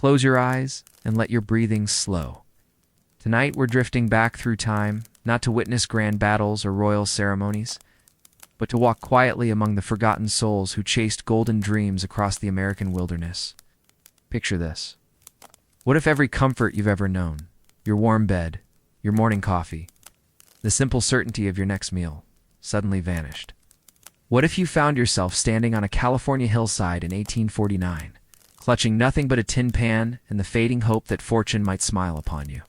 Close your eyes and let your breathing slow. Tonight we're drifting back through time, not to witness grand battles or royal ceremonies, but to walk quietly among the forgotten souls who chased golden dreams across the American wilderness. Picture this. What if every comfort you've ever known, your warm bed, your morning coffee, the simple certainty of your next meal, suddenly vanished? What if you found yourself standing on a California hillside in 1849, clutching nothing but a tin pan and the fading hope that fortune might smile upon you?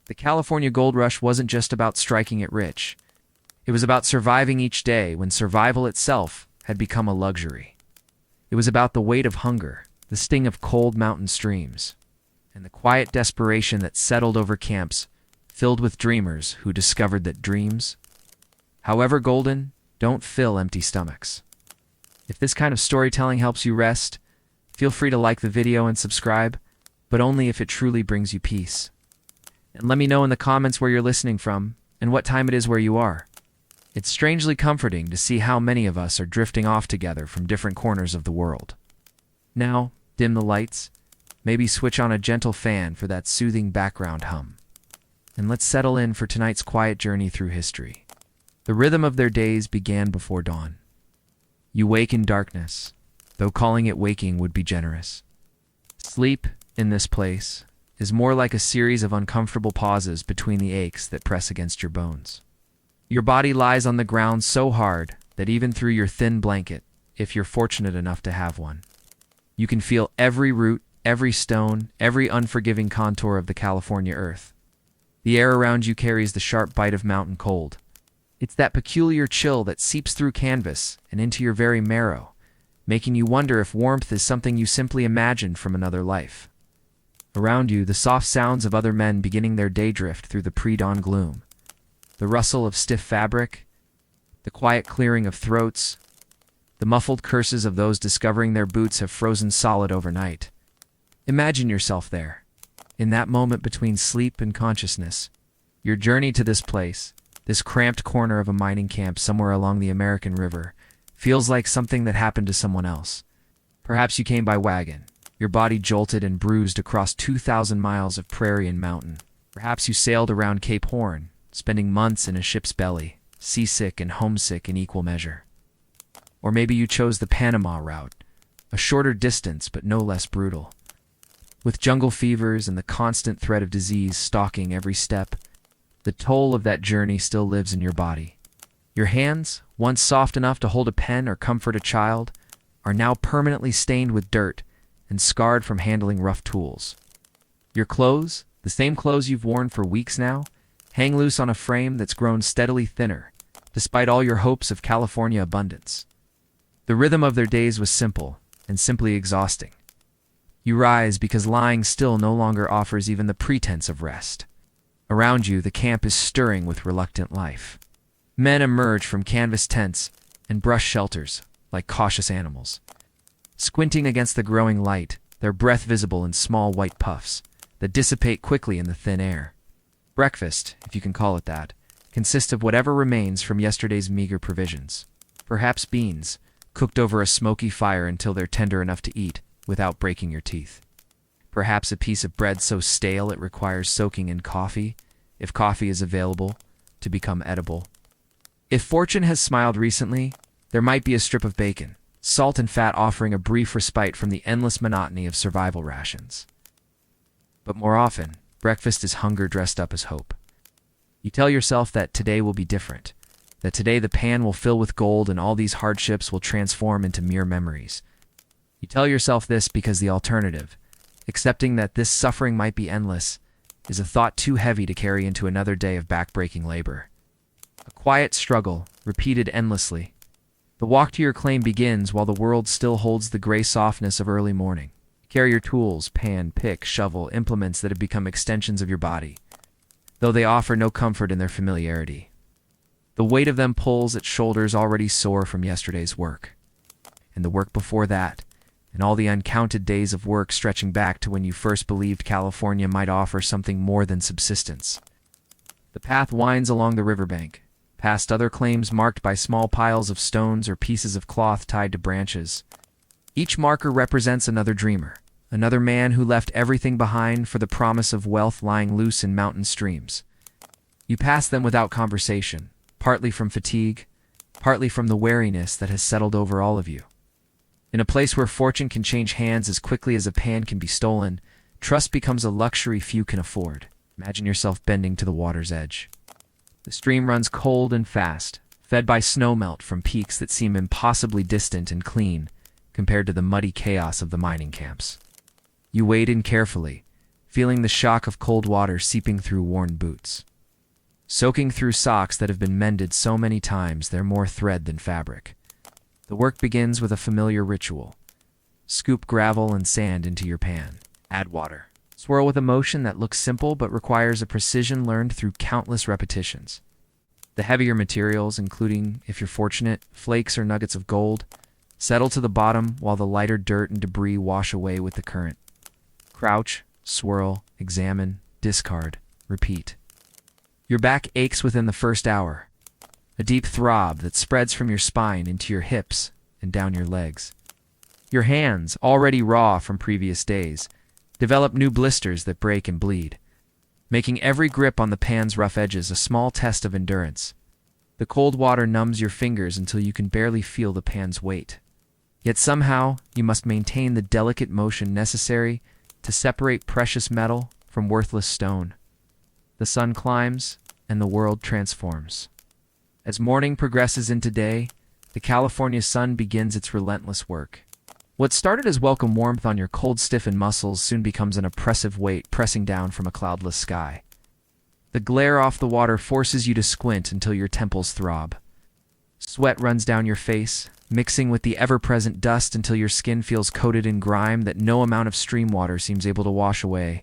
The California gold rush wasn't just about striking it rich. It was about surviving each day when survival itself had become a luxury. It was about the weight of hunger, the sting of cold mountain streams, and the quiet desperation that settled over camps filled with dreamers who discovered that dreams, however golden, don't fill empty stomachs. If this kind of storytelling helps you rest, feel free to like the video and subscribe, but only if it truly brings you peace. And let me know in the comments where you're listening from and what time it is where you are. It's strangely comforting to see how many of us are drifting off together from different corners of the world. Now, dim the lights, maybe switch on a gentle fan for that soothing background hum. And let's settle in for tonight's quiet journey through history. The rhythm of their days began before dawn. You wake in darkness, though calling it waking would be generous. Sleep, in this place, is more like a series of uncomfortable pauses between the aches that press against your bones. Your body lies on the ground so hard that even through your thin blanket, if you're fortunate enough to have one, you can feel every root, every stone, every unforgiving contour of the California earth. The air around you carries the sharp bite of mountain cold. It's that peculiar chill that seeps through canvas and into your very marrow, making you wonder if warmth is something you simply imagined from another life. Around you, the soft sounds of other men beginning their day drift through the pre-dawn gloom. The rustle of stiff fabric, the quiet clearing of throats, the muffled curses of those discovering their boots have frozen solid overnight. Imagine yourself there, in that moment between sleep and consciousness. Your journey to this place, this cramped corner of a mining camp somewhere along the American River, feels like something that happened to someone else. Perhaps you came by wagon, your body jolted and bruised across 2,000 miles of prairie and mountain. Perhaps you sailed around Cape Horn, spending months in a ship's belly, seasick and homesick in equal measure. Or maybe you chose the Panama route, a shorter distance but no less brutal. With jungle fevers and the constant threat of disease stalking every step, the toll of that journey still lives in your body. Your hands, once soft enough to hold a pen or comfort a child, are now permanently stained with dirt and scarred from handling rough tools. Your clothes, the same clothes you've worn for weeks now, hang loose on a frame that's grown steadily thinner, despite all your hopes of California abundance. The rhythm of their days was simple and simply exhausting. You rise because lying still no longer offers even the pretense of rest. Around you, the camp is stirring with reluctant life. Men emerge from canvas tents and brush shelters like cautious animals. Squinting against the growing light, their breath visible in small white puffs that dissipate quickly in the thin air. Breakfast, if you can call it that, consists of whatever remains from yesterday's meager provisions. Perhaps beans, cooked over a smoky fire until they're tender enough to eat without breaking your teeth. Perhaps a piece of bread so stale it requires soaking in coffee, if coffee is available, to become edible. If fortune has smiled recently, there might be a strip of bacon, salt and fat offering a brief respite from the endless monotony of survival rations. But more often, breakfast is hunger dressed up as hope. You tell yourself that today will be different, that today the pan will fill with gold and all these hardships will transform into mere memories. You tell yourself this because the alternative, accepting that this suffering might be endless, is a thought too heavy to carry into another day of backbreaking labor. A quiet struggle, repeated endlessly. The walk to your claim begins while the world still holds the gray softness of early morning. Carry your tools, pan, pick, shovel, implements that have become extensions of your body, though they offer no comfort in their familiarity. The weight of them pulls at shoulders already sore from yesterday's work, and the work before that, and all the uncounted days of work stretching back to when you first believed California might offer something more than subsistence. The path winds along the riverbank, past other claims marked by small piles of stones or pieces of cloth tied to branches. Each marker represents another dreamer, another man who left everything behind for the promise of wealth lying loose in mountain streams. You pass them without conversation, partly from fatigue, partly from the wariness that has settled over all of you. In a place where fortune can change hands as quickly as a pan can be stolen, trust becomes a luxury few can afford. Imagine yourself bending to the water's edge. The stream runs cold and fast, fed by snowmelt from peaks that seem impossibly distant and clean compared to the muddy chaos of the mining camps. You wade in carefully, feeling the shock of cold water seeping through worn boots. Soaking through socks that have been mended so many times they're more thread than fabric. The work begins with a familiar ritual. Scoop gravel and sand into your pan. Add water. Swirl with a motion that looks simple but requires a precision learned through countless repetitions. The heavier materials, including, if you're fortunate, flakes or nuggets of gold, settle to the bottom while the lighter dirt and debris wash away with the current. Crouch, swirl, examine, discard, repeat. Your back aches within the first hour, a deep throb that spreads from your spine into your hips and down your legs. Your hands, already raw from previous days, develop new blisters that break and bleed, making every grip on the pan's rough edges a small test of endurance. The cold water numbs your fingers until you can barely feel the pan's weight. Yet somehow, you must maintain the delicate motion necessary to separate precious metal from worthless stone. The sun climbs, and the world transforms. As morning progresses into day, the California sun begins its relentless work. What started as welcome warmth on your cold, stiffened muscles soon becomes an oppressive weight pressing down from a cloudless sky. The glare off the water forces you to squint until your temples throb. Sweat runs down your face, mixing with the ever-present dust until your skin feels coated in grime that no amount of stream water seems able to wash away.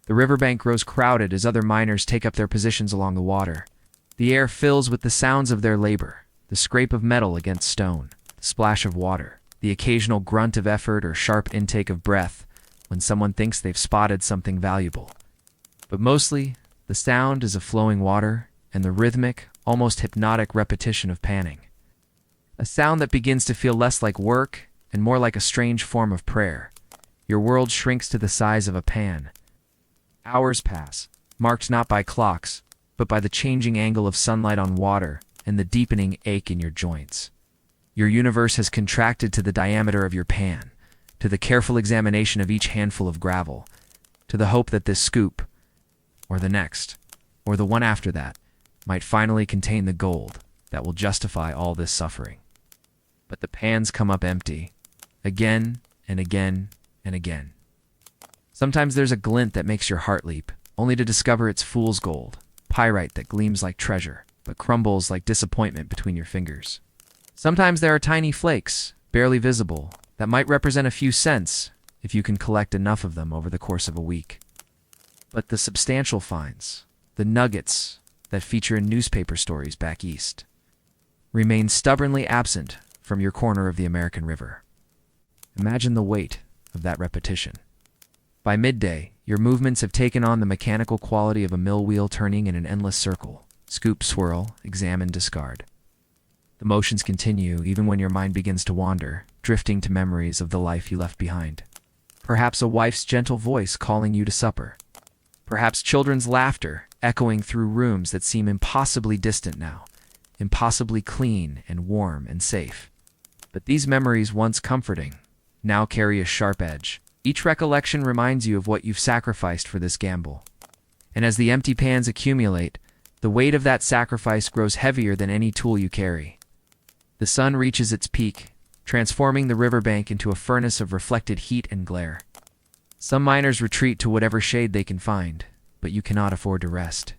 The riverbank grows crowded as other miners take up their positions along the water. The air fills with the sounds of their labor, the scrape of metal against stone, the splash of water, the occasional grunt of effort or sharp intake of breath when someone thinks they've spotted something valuable. But mostly, the sound is of flowing water and the rhythmic, almost hypnotic repetition of panning. A sound that begins to feel less like work and more like a strange form of prayer. Your world shrinks to the size of a pan. Hours pass, marked not by clocks, but by the changing angle of sunlight on water and the deepening ache in your joints. Your universe has contracted to the diameter of your pan, to the careful examination of each handful of gravel, to the hope that this scoop, or the next, or the one after that, might finally contain the gold that will justify all this suffering. But the pans come up empty, again and again and again. Sometimes there's a glint that makes your heart leap, only to discover it's fool's gold, pyrite that gleams like treasure, but crumbles like disappointment between your fingers. Sometimes there are tiny flakes, barely visible, that might represent a few cents if you can collect enough of them over the course of a week. But the substantial finds, the nuggets that feature in newspaper stories back east, remain stubbornly absent from your corner of the American River. Imagine the weight of that repetition. By midday, your movements have taken on the mechanical quality of a mill wheel turning in an endless circle. Scoop, swirl, examine, discard. The motions continue even when your mind begins to wander, drifting to memories of the life you left behind. Perhaps a wife's gentle voice calling you to supper. Perhaps children's laughter echoing through rooms that seem impossibly distant now, impossibly clean and warm and safe. But these memories, once comforting, now carry a sharp edge. Each recollection reminds you of what you've sacrificed for this gamble. And as the empty pans accumulate, the weight of that sacrifice grows heavier than any tool you carry. The sun reaches its peak, transforming the riverbank into a furnace of reflected heat and glare. Some miners retreat to whatever shade they can find, but you cannot afford to rest.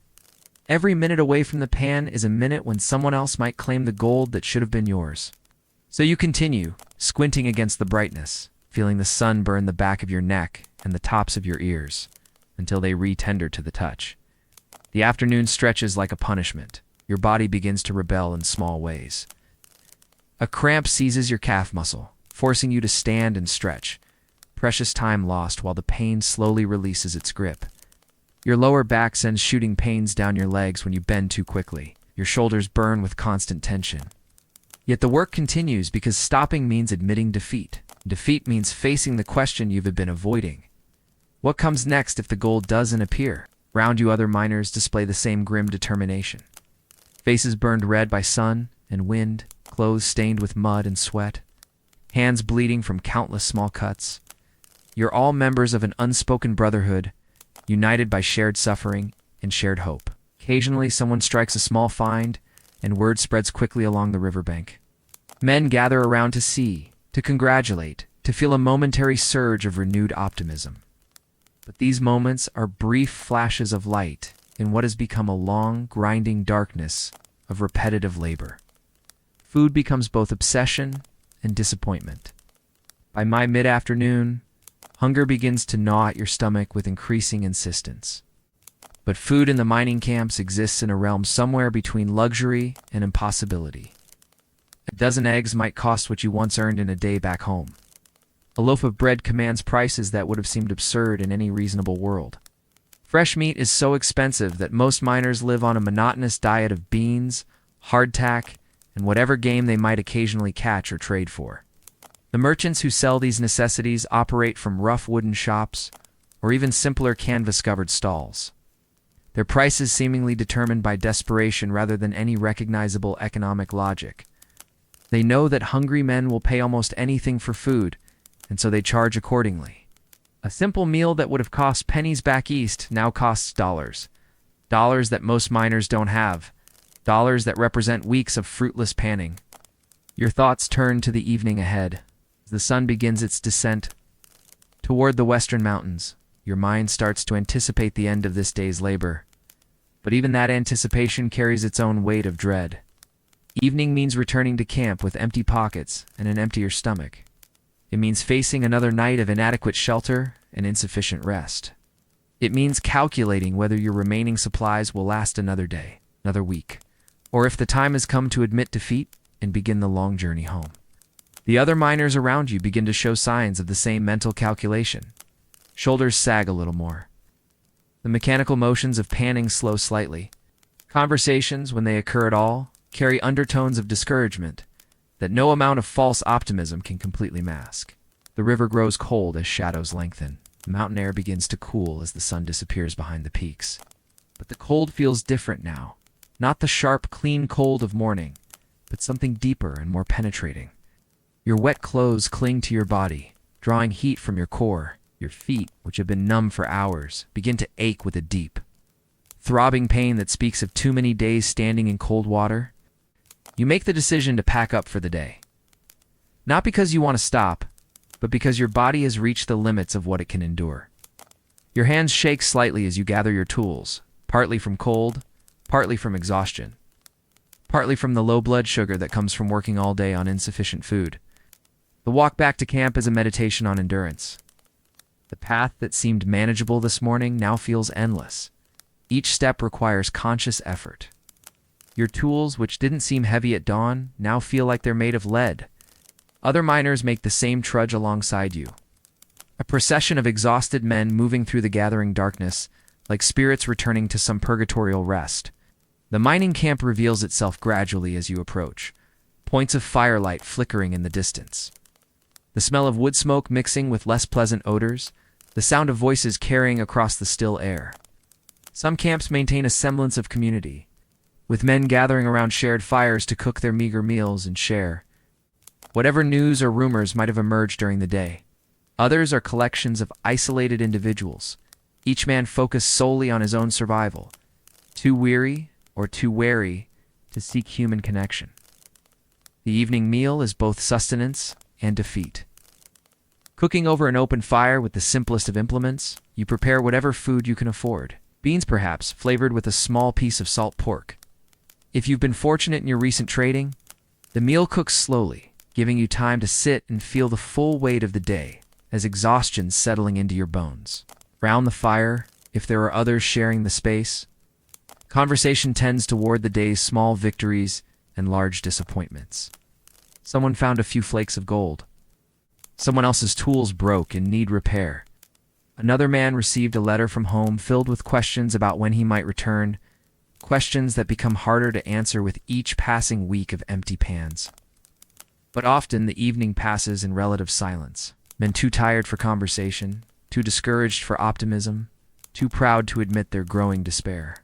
Every minute away from the pan is a minute when someone else might claim the gold that should have been yours. So you continue, squinting against the brightness, feeling the sun burn the back of your neck and the tops of your ears, until they re-tender to the touch. The afternoon stretches like a punishment. Your body begins to rebel in small ways. A cramp seizes your calf muscle, forcing you to stand and stretch. Precious time lost while the pain slowly releases its grip. Your lower back sends shooting pains down your legs when you bend too quickly. Your shoulders burn with constant tension. Yet the work continues because stopping means admitting defeat. Defeat means facing the question you've been avoiding. What comes next if the gold doesn't appear? Around you, other miners display the same grim determination. Faces burned red by sun and wind, clothes stained with mud and sweat, hands bleeding from countless small cuts. You're all members of an unspoken brotherhood, united by shared suffering and shared hope. Occasionally, someone strikes a small find, and word spreads quickly along the riverbank. Men gather around to see, to congratulate, to feel a momentary surge of renewed optimism. But these moments are brief flashes of light in what has become a long, grinding darkness of repetitive labor. Food becomes both obsession and disappointment. By mid-afternoon, hunger begins to gnaw at your stomach with increasing insistence. But food in the mining camps exists in a realm somewhere between luxury and impossibility. A dozen eggs might cost what you once earned in a day back home. A loaf of bread commands prices that would have seemed absurd in any reasonable world. Fresh meat is so expensive that most miners live on a monotonous diet of beans, hardtack, and whatever game they might occasionally catch or trade for. The merchants who sell these necessities operate from rough wooden shops or even simpler canvas-covered stalls. Their prices seemingly determined by desperation rather than any recognizable economic logic. They know that hungry men will pay almost anything for food, and so they charge accordingly. A simple meal that would have cost pennies back east now costs dollars. Dollars that most miners don't have. Dollars that represent weeks of fruitless panning. Your thoughts turn to the evening ahead. As the sun begins its descent toward the western mountains, your mind starts to anticipate the end of this day's labor. But even that anticipation carries its own weight of dread. Evening means returning to camp with empty pockets and an emptier stomach. It means facing another night of inadequate shelter and insufficient rest. It means calculating whether your remaining supplies will last another day, another week, or if the time has come to admit defeat and begin the long journey home. The other miners around you begin to show signs of the same mental calculation. Shoulders sag a little more. The mechanical motions of panning slow slightly. Conversations, when they occur at all, carry undertones of discouragement that no amount of false optimism can completely mask. The river grows cold as shadows lengthen. The mountain air begins to cool as the sun disappears behind the peaks. But the cold feels different now. Not the sharp, clean cold of morning, but something deeper and more penetrating. Your wet clothes cling to your body, drawing heat from your core. Your feet, which have been numb for hours, begin to ache with a deep, throbbing pain that speaks of too many days standing in cold water. You make the decision to pack up for the day. Not because you want to stop, but because your body has reached the limits of what it can endure. Your hands shake slightly as you gather your tools, partly from cold, partly from exhaustion, partly from the low blood sugar that comes from working all day on insufficient food. The walk back to camp is a meditation on endurance. The path that seemed manageable this morning now feels endless. Each step requires conscious effort. Your tools, which didn't seem heavy at dawn, now feel like they're made of lead. Other miners make the same trudge alongside you. A procession of exhausted men moving through the gathering darkness, like spirits returning to some purgatorial rest. The mining camp reveals itself gradually as you approach, points of firelight flickering in the distance. The smell of wood smoke mixing with less pleasant odors, the sound of voices carrying across the still air. Some camps maintain a semblance of community, with men gathering around shared fires to cook their meager meals and share whatever news or rumors might have emerged during the day. Others are collections of isolated individuals, each man focused solely on his own survival, too weary or too wary to seek human connection. The evening meal is both sustenance and defeat. Cooking over an open fire with the simplest of implements, you prepare whatever food you can afford. Beans perhaps, flavored with a small piece of salt pork. If you've been fortunate in your recent trading, the meal cooks slowly, giving you time to sit and feel the full weight of the day as exhaustion settling into your bones. Round the fire, if there are others sharing the space, conversation tends toward the day's small victories and large disappointments. Someone found a few flakes of gold. Someone else's tools broke and need repair. Another man received a letter from home filled with questions about when he might return, questions that become harder to answer with each passing week of empty pans. But often the evening passes in relative silence. Men too tired for conversation, too discouraged for optimism, too proud to admit their growing despair.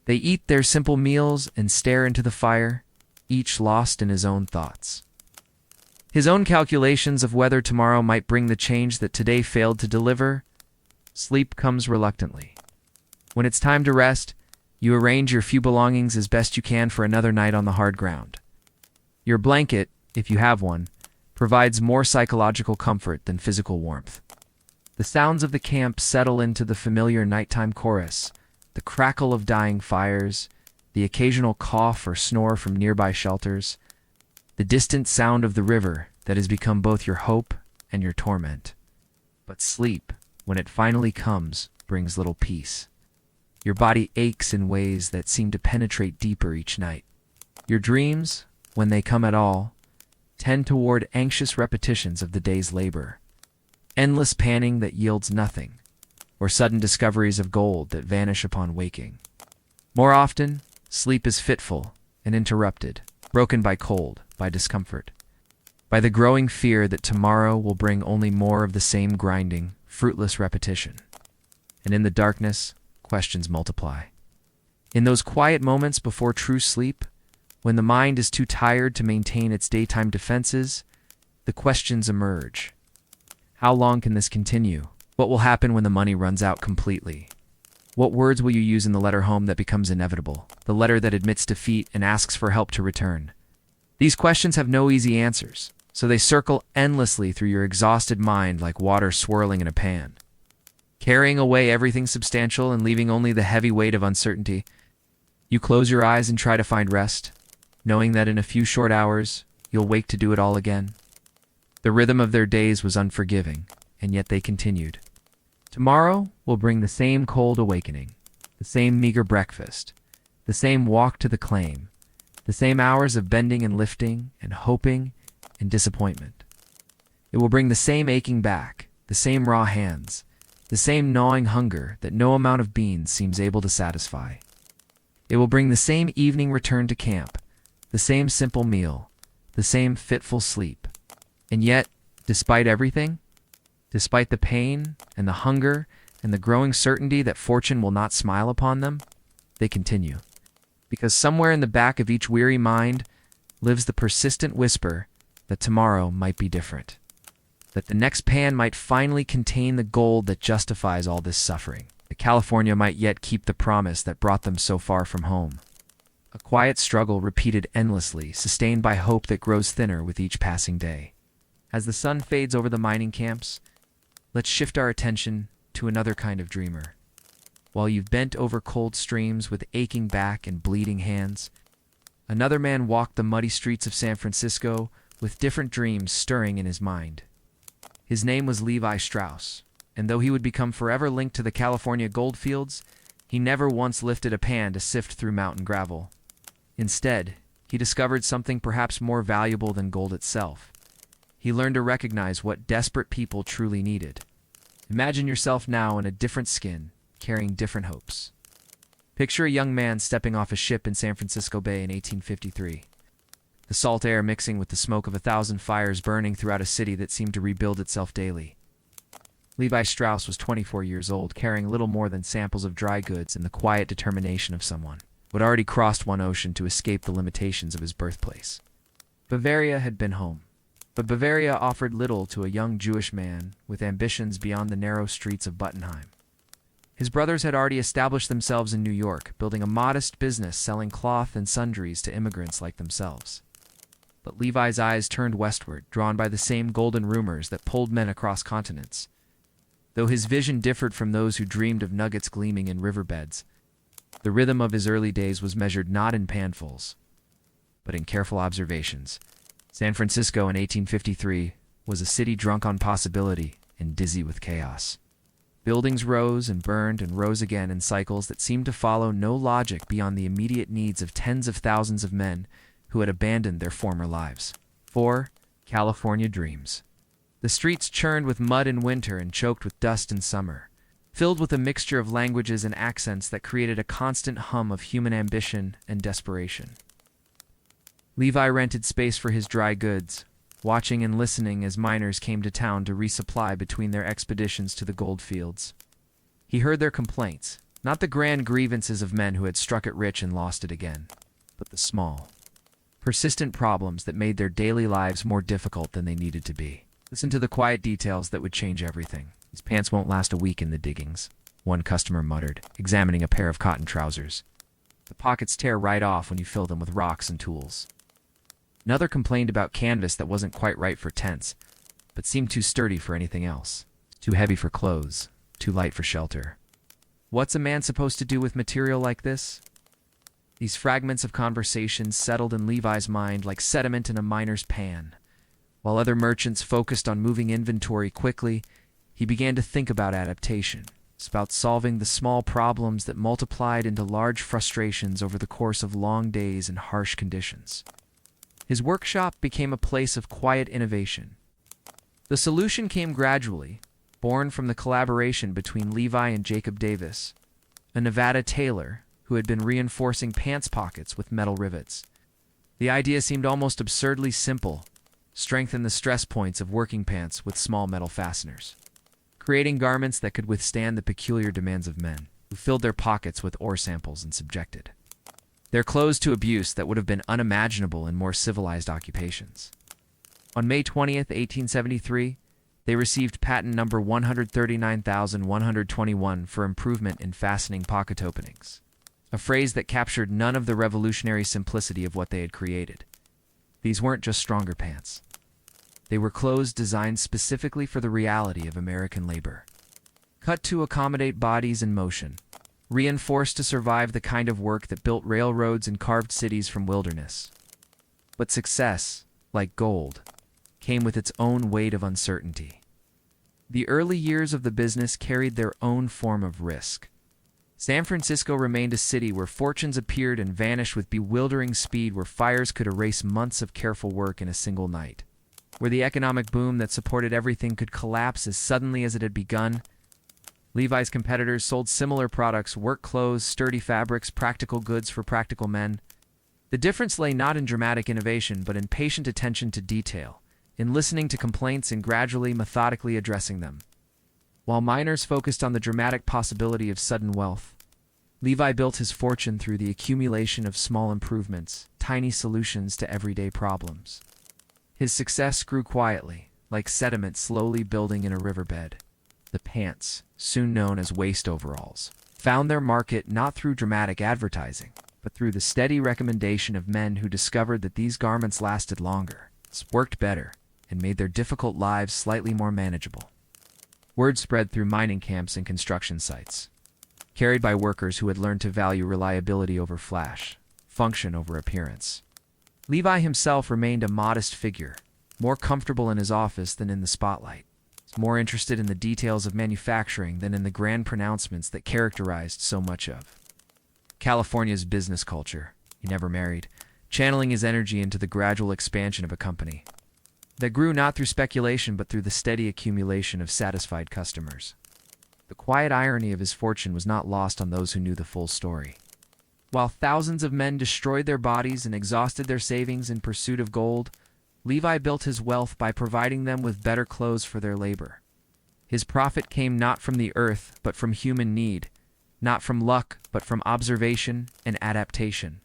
They eat their simple meals and stare into the fire, each lost in his own thoughts. His own calculations of whether tomorrow might bring the change that today failed to deliver. Sleep comes reluctantly. When it's time to rest, you arrange your few belongings as best you can for another night on the hard ground. Your blanket, if you have one, provides more psychological comfort than physical warmth. The sounds of the camp settle into the familiar nighttime chorus, the crackle of dying fires, the occasional cough or snore from nearby shelters, the distant sound of the river that has become both your hope and your torment. But sleep, when it finally comes, brings little peace. Your body aches in ways that seem to penetrate deeper each night. Your dreams, when they come at all, tend toward anxious repetitions of the day's labor. Endless panning that yields nothing, or sudden discoveries of gold that vanish upon waking. More often, sleep is fitful and interrupted, broken by cold, by discomfort, by the growing fear that tomorrow will bring only more of the same grinding, fruitless repetition. And in the darkness, questions multiply. In those quiet moments before true sleep, when the mind is too tired to maintain its daytime defenses, the questions emerge. How long can this continue? What will happen when the money runs out completely? What words will you use in the letter home that becomes inevitable? The letter that admits defeat and asks for help to return? These questions have no easy answers, so they circle endlessly through your exhausted mind like water swirling in a pan. Carrying away everything substantial and leaving only the heavy weight of uncertainty, you close your eyes and try to find rest, knowing that in a few short hours, you'll wake to do it all again. The rhythm of their days was unforgiving, and yet they continued. Tomorrow will bring the same cold awakening, the same meager breakfast, the same walk to the claim, the same hours of bending and lifting and hoping and disappointment. It will bring the same aching back, the same raw hands, the same gnawing hunger that no amount of beans seems able to satisfy. It will bring the same evening return to camp, the same simple meal, the same fitful sleep. And yet, despite everything, despite the pain and the hunger and the growing certainty that fortune will not smile upon them, they continue. Because somewhere in the back of each weary mind lives the persistent whisper that tomorrow might be different, that the next pan might finally contain the gold that justifies all this suffering, that California might yet keep the promise that brought them so far from home. A quiet struggle repeated endlessly, sustained by hope that grows thinner with each passing day. As the sun fades over the mining camps, let's shift our attention to another kind of dreamer. While you've bent over cold streams with aching back and bleeding hands, another man walked the muddy streets of San Francisco with different dreams stirring in his mind. His name was Levi Strauss, and though he would become forever linked to the California goldfields, he never once lifted a pan to sift through mountain gravel. Instead, he discovered something perhaps more valuable than gold itself. He learned to recognize what desperate people truly needed. Imagine yourself now in a different skin, carrying different hopes. Picture a young man stepping off a ship in San Francisco Bay in 1853. The salt air mixing with the smoke of 1,000 fires burning throughout a city that seemed to rebuild itself daily. Levi Strauss was 24 years old, carrying little more than samples of dry goods and the quiet determination of someone who had already crossed one ocean to escape the limitations of his birthplace. Bavaria had been home. But Bavaria offered little to a young Jewish man with ambitions beyond the narrow streets of Buttenheim. His brothers had already established themselves in New York, building a modest business selling cloth and sundries to immigrants like themselves. But Levi's eyes turned westward, drawn by the same golden rumors that pulled men across continents. Though his vision differed from those who dreamed of nuggets gleaming in riverbeds, the rhythm of his early days was measured not in panfuls, but in careful observations. San Francisco in 1853 was a city drunk on possibility and dizzy with chaos. Buildings rose and burned and rose again in cycles that seemed to follow no logic beyond the immediate needs of tens of thousands of men who had abandoned their former lives. 4. California dreams. The streets churned with mud in winter and choked with dust in summer, filled with a mixture of languages and accents that created a constant hum of human ambition and desperation. Levi rented space for his dry goods, watching and listening as miners came to town to resupply between their expeditions to the gold fields. He heard their complaints, not the grand grievances of men who had struck it rich and lost it again, but the small, persistent problems that made their daily lives more difficult than they needed to be. Listen to the quiet details that would change everything. "These pants won't last a week in the diggings," one customer muttered, examining a pair of cotton trousers. "The pockets tear right off when you fill them with rocks and tools." Another complained about canvas that wasn't quite right for tents, but seemed too sturdy for anything else. Too heavy for clothes, too light for shelter. What's a man supposed to do with material like this? These fragments of conversation settled in Levi's mind like sediment in a miner's pan. While other merchants focused on moving inventory quickly, he began to think about adaptation. It's about solving the small problems that multiplied into large frustrations over the course of long days and harsh conditions. His workshop became a place of quiet innovation. The solution came gradually, born from the collaboration between Levi and Jacob Davis, a Nevada tailor who had been reinforcing pants pockets with metal rivets. The idea seemed almost absurdly simple: strengthen the stress points of working pants with small metal fasteners, creating garments that could withstand the peculiar demands of men who filled their pockets with ore samples and subjected their clothes to abuse that would have been unimaginable in more civilized occupations. On May 20th, 1873, they received patent number 139,121 for improvement in fastening pocket openings, a phrase that captured none of the revolutionary simplicity of what they had created. These weren't just stronger pants. They were clothes designed specifically for the reality of American labor, cut to accommodate bodies in motion, reinforced to survive the kind of work that built railroads and carved cities from wilderness. But success, like gold, came with its own weight of uncertainty. The early years of the business carried their own form of risk. San Francisco remained a city where fortunes appeared and vanished with bewildering speed, where fires could erase months of careful work in a single night, where the economic boom that supported everything could collapse as suddenly as it had begun. Levi's competitors sold similar products: work clothes, sturdy fabrics, practical goods for practical men. The difference lay not in dramatic innovation, but in patient attention to detail, in listening to complaints and gradually, methodically addressing them. While miners focused on the dramatic possibility of sudden wealth, Levi built his fortune through the accumulation of small improvements, tiny solutions to everyday problems. His success grew quietly, like sediment slowly building in a riverbed. The pants, soon known as waist overalls, found their market not through dramatic advertising, but through the steady recommendation of men who discovered that these garments lasted longer, worked better, and made their difficult lives slightly more manageable. Word spread through mining camps and construction sites, carried by workers who had learned to value reliability over flash, function over appearance. Levi himself remained a modest figure, more comfortable in his office than in the spotlight, more interested in the details of manufacturing than in the grand pronouncements that characterized so much of California's business culture. He never married, channeling his energy into the gradual expansion of a company that grew not through speculation but through the steady accumulation of satisfied customers. The quiet irony of his fortune was not lost on those who knew the full story. While thousands of men destroyed their bodies and exhausted their savings in pursuit of gold, Levi built his wealth by providing them with better clothes for their labor. His profit came not from the earth but from human need, not from luck but from observation and adaptation.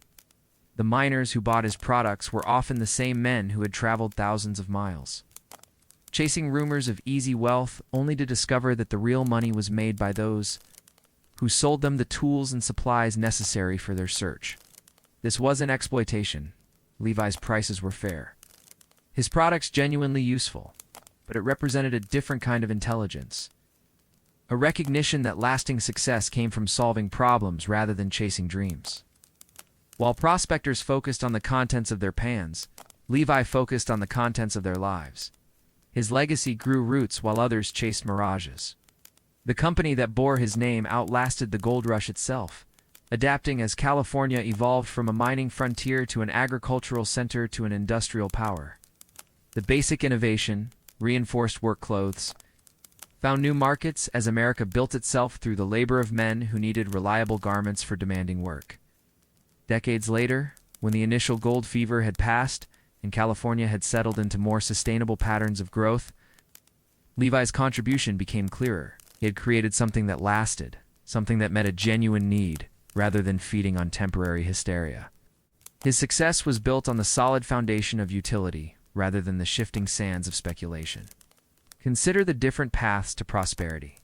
The miners who bought his products were often the same men who had traveled thousands of miles, chasing rumors of easy wealth only to discover that the real money was made by those who sold them the tools and supplies necessary for their search. This wasn't exploitation. Levi's prices were fair, his products genuinely useful, but it represented a different kind of intelligence, a recognition that lasting success came from solving problems rather than chasing dreams. While prospectors focused on the contents of their pans, Levi focused on the contents of their lives. His legacy grew roots while others chased mirages. The company that bore his name outlasted the gold rush itself, adapting as California evolved from a mining frontier to an agricultural center to an industrial power. The basic innovation, reinforced work clothes, found new markets as America built itself through the labor of men who needed reliable garments for demanding work. Decades later, when the initial gold fever had passed and California had settled into more sustainable patterns of growth, Levi's contribution became clearer. He had created something that lasted, something that met a genuine need, rather than feeding on temporary hysteria. His success was built on the solid foundation of utility, rather than the shifting sands of speculation. Consider the different paths to prosperity.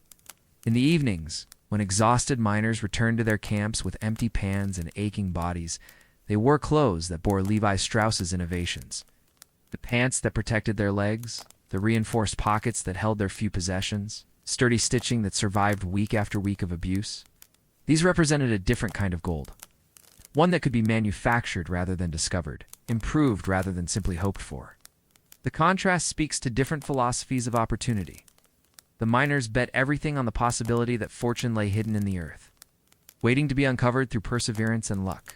In the evenings, when exhausted miners returned to their camps with empty pans and aching bodies, they wore clothes that bore Levi Strauss's innovations. The pants that protected their legs, the reinforced pockets that held their few possessions, sturdy stitching that survived week after week of abuse. These represented a different kind of gold. One that could be manufactured rather than discovered, improved rather than simply hoped for. The contrast speaks to different philosophies of opportunity. The miners bet everything on the possibility that fortune lay hidden in the earth, waiting to be uncovered through perseverance and luck.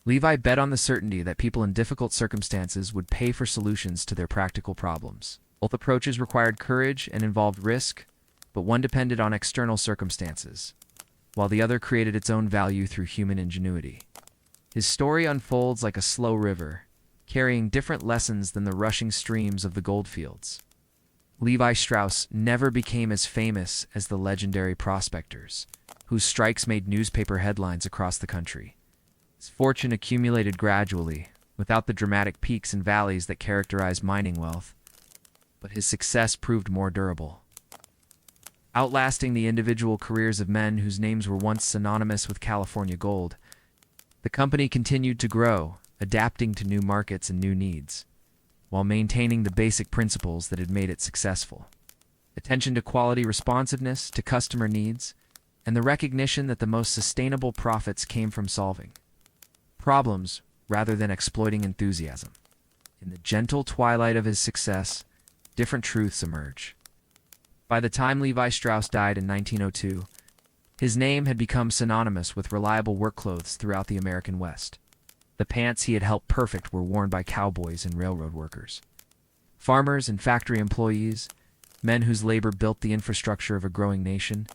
Levi bet on the certainty that people in difficult circumstances would pay for solutions to their practical problems. Both approaches required courage and involved risk, but one depended on external circumstances, while the other created its own value through human ingenuity. His story unfolds like a slow river, carrying different lessons than the rushing streams of the goldfields. Levi Strauss never became as famous as the legendary prospectors, whose strikes made newspaper headlines across the country. His fortune accumulated gradually, without the dramatic peaks and valleys that characterize mining wealth, but his success proved more durable, outlasting the individual careers of men whose names were once synonymous with California gold. The company continued to grow, adapting to new markets and new needs, while maintaining the basic principles that had made it successful. Attention to quality, responsiveness to customer needs, and the recognition that the most sustainable profits came from solving problems rather than exploiting enthusiasm. In the gentle twilight of his success, different truths emerge. By the time Levi Strauss died in 1902, his name had become synonymous with reliable work clothes throughout the American West. The pants he had helped perfect were worn by cowboys and railroad workers, farmers and factory employees, men whose labor built the infrastructure of a growing nation.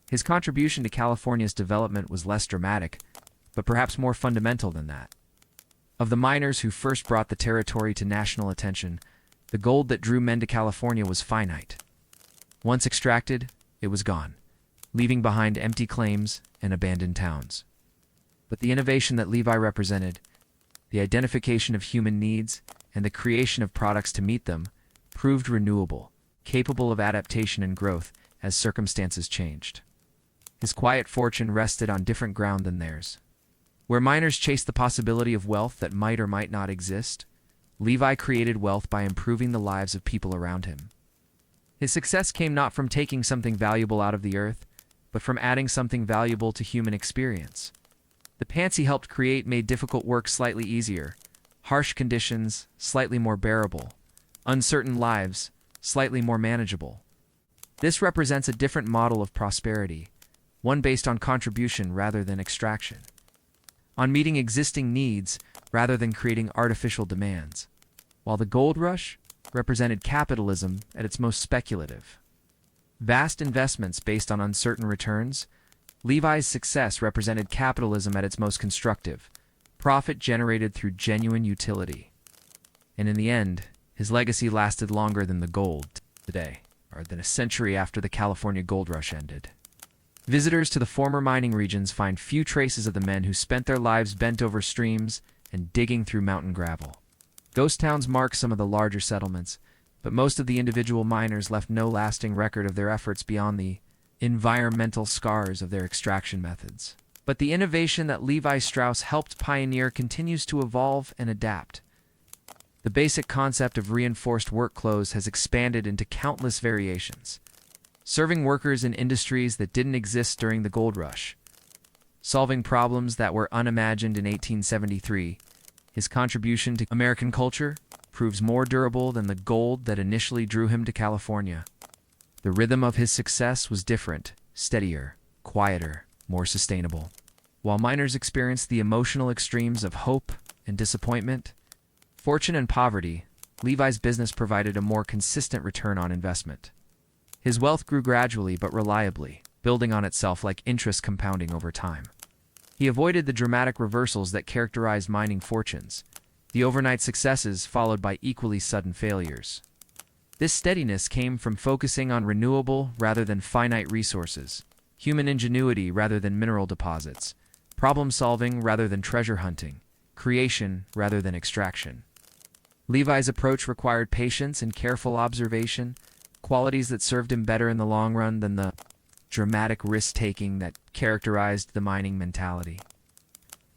His contribution to California's development was less dramatic, but perhaps more fundamental than that. Of the miners who first brought the territory to national attention, the gold that drew men to California was finite. Once extracted, it was gone, leaving behind empty claims and abandoned towns. But the innovation that Levi represented, the identification of human needs, and the creation of products to meet them, proved renewable, capable of adaptation and growth as circumstances changed. His quiet fortune rested on different ground than theirs. Where miners chased the possibility of wealth that might or might not exist, Levi created wealth by improving the lives of people around him. His success came not from taking something valuable out of the earth, but from adding something valuable to human experience. The pants he helped create made difficult work slightly easier, harsh conditions slightly more bearable, uncertain lives slightly more manageable. This represents a different model of prosperity, one based on contribution rather than extraction, on meeting existing needs rather than creating artificial demands. While the gold rush represented capitalism at its most speculative, vast investments based on uncertain returns, Levi's success represented capitalism at its most constructive, profit generated through genuine utility. And in the end, his legacy lasted longer than the gold today, or than a century after the California gold rush ended. Visitors to the former mining regions find few traces of the men who spent their lives bent over streams and digging through mountain gravel. Ghost towns mark some of the larger settlements, but most of the individual miners left no lasting record of their efforts beyond the environmental scars of their extraction methods. But the innovation that Levi Strauss helped pioneer continues to evolve and adapt. The basic concept of reinforced work clothes has expanded into countless variations, serving workers in industries that didn't exist during the gold rush, solving problems that were unimagined in 1873. His contribution to American culture proves more durable than the gold that initially drew him to California. The rhythm of his success was different, steadier, quieter, more sustainable. While miners experienced the emotional extremes of hope and disappointment, fortune and poverty, Levi's business provided a more consistent return on investment. His wealth grew gradually but reliably, building on itself like interest compounding over time. He avoided the dramatic reversals that characterized mining fortunes, the overnight successes followed by equally sudden failures. This steadiness came from focusing on renewable rather than finite resources, human ingenuity rather than mineral deposits, problem-solving rather than treasure hunting, creation rather than extraction. Levi's approach required patience and careful observation, qualities that served him better in the long run than the dramatic risk-taking that characterized the mining mentality.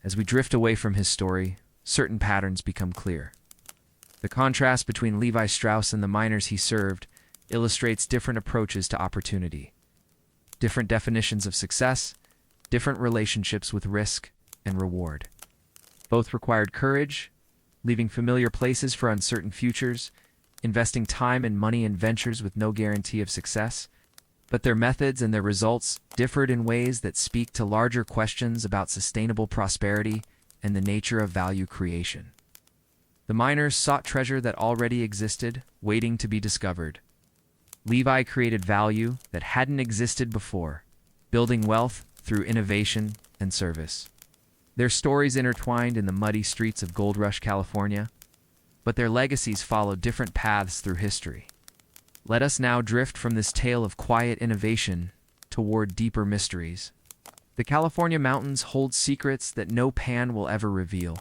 As we drift away from his story, certain patterns become clear. The contrast between Levi Strauss and the miners he served illustrates different approaches to opportunity, different definitions of success, different relationships with risk and reward. Both required courage, leaving familiar places for uncertain futures, investing time and money in ventures with no guarantee of success, but their methods and their results differed in ways that speak to larger questions about sustainable prosperity and the nature of value creation. The miners sought treasure that already existed, waiting to be discovered. Levi created value that hadn't existed before, building wealth through innovation and service. Their stories intertwined in the muddy streets of Gold Rush, California, but their legacies followed different paths through history. Let us now drift from this tale of quiet innovation toward deeper mysteries. The California mountains hold secrets that no pan will ever reveal,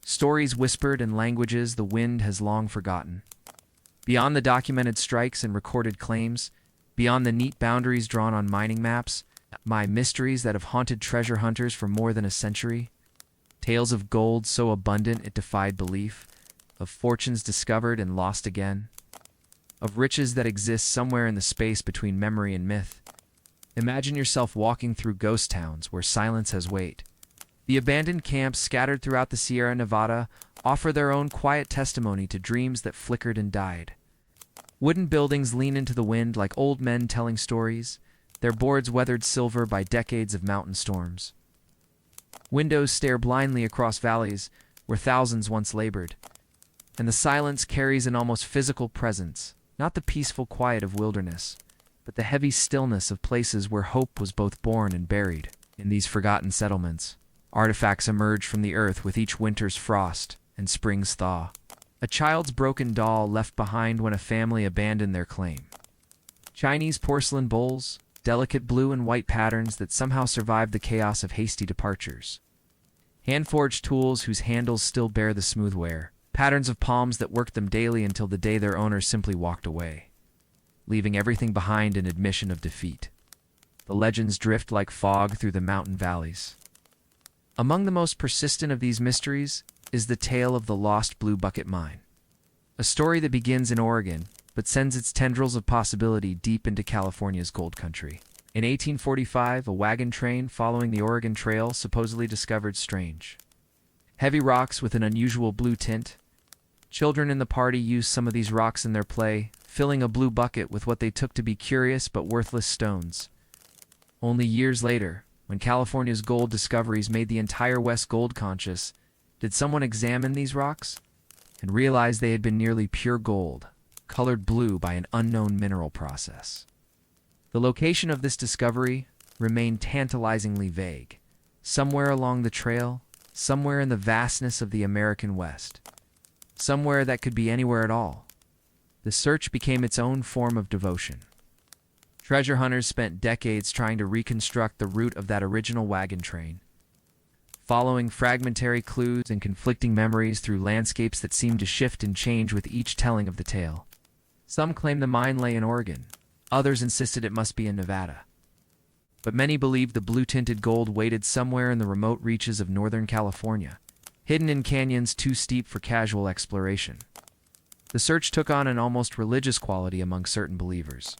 stories whispered in languages the wind has long forgotten. Beyond the documented strikes and recorded claims, beyond the neat boundaries drawn on mining maps, mysteries that have haunted treasure hunters for more than a century. Tales of gold so abundant it defied belief, of fortunes discovered and lost again, of riches that exist somewhere in the space between memory and myth. Imagine yourself walking through ghost towns where silence has weight. The abandoned camps scattered throughout the Sierra Nevada offer their own quiet testimony to dreams that flickered and died. Wooden buildings lean into the wind like old men telling stories, their boards weathered silver by decades of mountain storms. Windows stare blindly across valleys where thousands once labored, and the silence carries an almost physical presence, not the peaceful quiet of wilderness, but the heavy stillness of places where hope was both born and buried. In these forgotten settlements, artifacts emerge from the earth with each winter's frost and spring's thaw. A child's broken doll left behind when a family abandoned their claim. Chinese porcelain bowls, delicate blue and white patterns that somehow survived the chaos of hasty departures. Hand-forged tools whose handles still bear the smooth wear. Patterns of palms that worked them daily until the day their owners simply walked away, leaving everything behind in admission of defeat. The legends drift like fog through the mountain valleys. Among the most persistent of these mysteries is the tale of the lost Blue Bucket Mine, a story that begins in Oregon but sends its tendrils of possibility deep into California's gold country. In 1845, a wagon train following the Oregon Trail supposedly discovered strange, heavy rocks with an unusual blue tint. Children in the party used some of these rocks in their play, filling a blue bucket with what they took to be curious but worthless stones. Only years later, when California's gold discoveries made the entire West gold conscious, did someone examine these rocks and realize they had been nearly pure gold, colored blue by an unknown mineral process. The location of this discovery remained tantalizingly vague, somewhere along the trail, somewhere in the vastness of the American West, somewhere that could be anywhere at all. The search became its own form of devotion. Treasure hunters spent decades trying to reconstruct the route of that original wagon train, following fragmentary clues and conflicting memories through landscapes that seemed to shift and change with each telling of the tale. Some claimed the mine lay in Oregon, others insisted it must be in Nevada. But many believed the blue-tinted gold waited somewhere in the remote reaches of Northern California, hidden in canyons too steep for casual exploration. The search took on an almost religious quality among certain believers.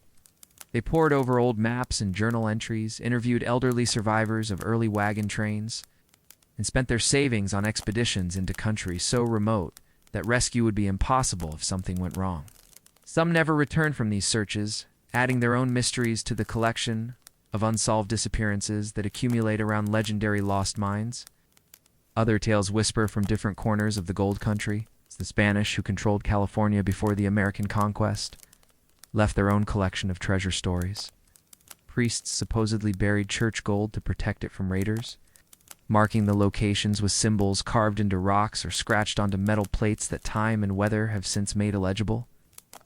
They pored over old maps and journal entries, interviewed elderly survivors of early wagon trains, and spent their savings on expeditions into country so remote that rescue would be impossible if something went wrong. Some never returned from these searches, adding their own mysteries to the collection of unsolved disappearances that accumulate around legendary lost mines. Other tales whisper from different corners of the gold country. The Spanish, who controlled California before the American conquest, left their own collection of treasure stories. Priests supposedly buried church gold to protect it from raiders. marking the locations with symbols carved into rocks or scratched onto metal plates that time and weather have since made illegible.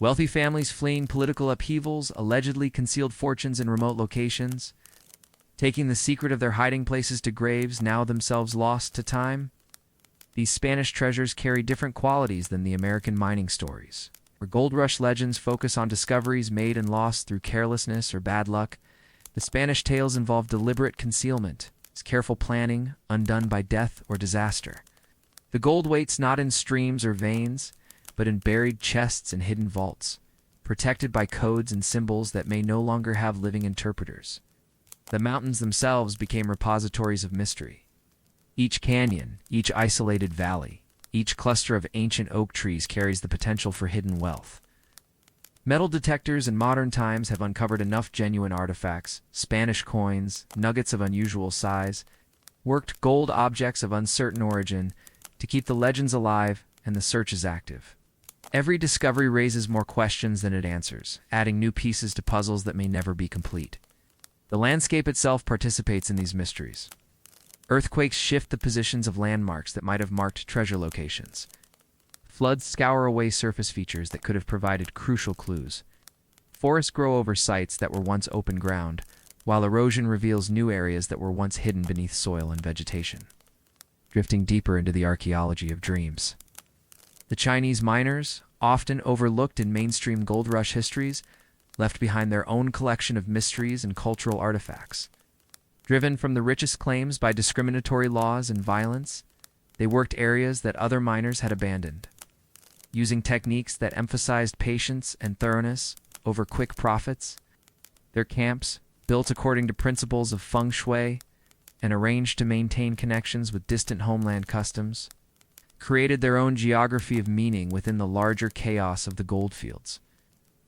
Wealthy families fleeing political upheavals allegedly concealed fortunes in remote locations, taking the secret of their hiding places to graves now themselves lost to time. These Spanish treasures carry different qualities than the American mining stories, where gold rush legends focus on discoveries made and lost through carelessness or bad luck. The Spanish tales involve deliberate concealment, careful planning, undone by death or disaster. The gold waits not in streams or veins, but in buried chests and hidden vaults, protected by codes and symbols that may no longer have living interpreters. The mountains themselves became repositories of mystery. Each canyon, each isolated valley, each cluster of ancient oak trees carries the potential for hidden wealth. Metal detectors in modern times have uncovered enough genuine artifacts, Spanish coins, nuggets of unusual size, worked gold objects of uncertain origin to keep the legends alive and the search is active. Every discovery raises more questions than it answers, adding new pieces to puzzles that may never be complete. The landscape itself participates in these mysteries. Earthquakes shift the positions of landmarks that might have marked treasure locations. Floods scour away surface features that could have provided crucial clues. Forests grow over sites that were once open ground, while erosion reveals new areas that were once hidden beneath soil and vegetation. Drifting deeper into the archaeology of dreams. The Chinese miners, often overlooked in mainstream gold rush histories, left behind their own collection of mysteries and cultural artifacts. Driven from the richest claims by discriminatory laws and violence, they worked areas that other miners had abandoned. Using techniques that emphasized patience and thoroughness over quick profits, their camps, built according to principles of feng shui and arranged to maintain connections with distant homeland customs, created their own geography of meaning within the larger chaos of the goldfields.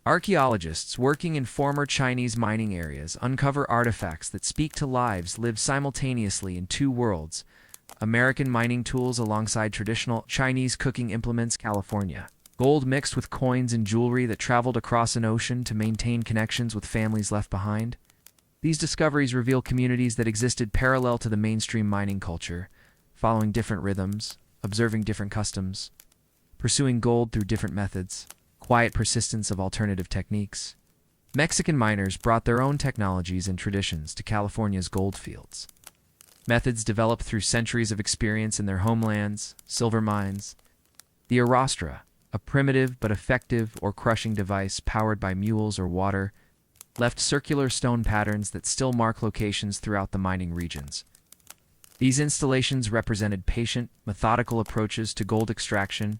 Archaeologists working in former Chinese mining areas uncover artifacts that speak to lives lived simultaneously in two worlds: American mining tools alongside traditional Chinese cooking implements, California. Gold mixed with coins and jewelry that traveled across an ocean to maintain connections with families left behind. These discoveries reveal communities that existed parallel to the mainstream mining culture, following different rhythms, observing different customs, pursuing gold through different methods, quiet persistence of alternative techniques. Mexican miners brought their own technologies and traditions to California's gold fields. Methods developed through centuries of experience in their homelands, silver mines. The arrastra, a primitive but effective or crushing device powered by mules or water, left circular stone patterns that still mark locations throughout the mining regions. These installations represented patient, methodical approaches to gold extraction,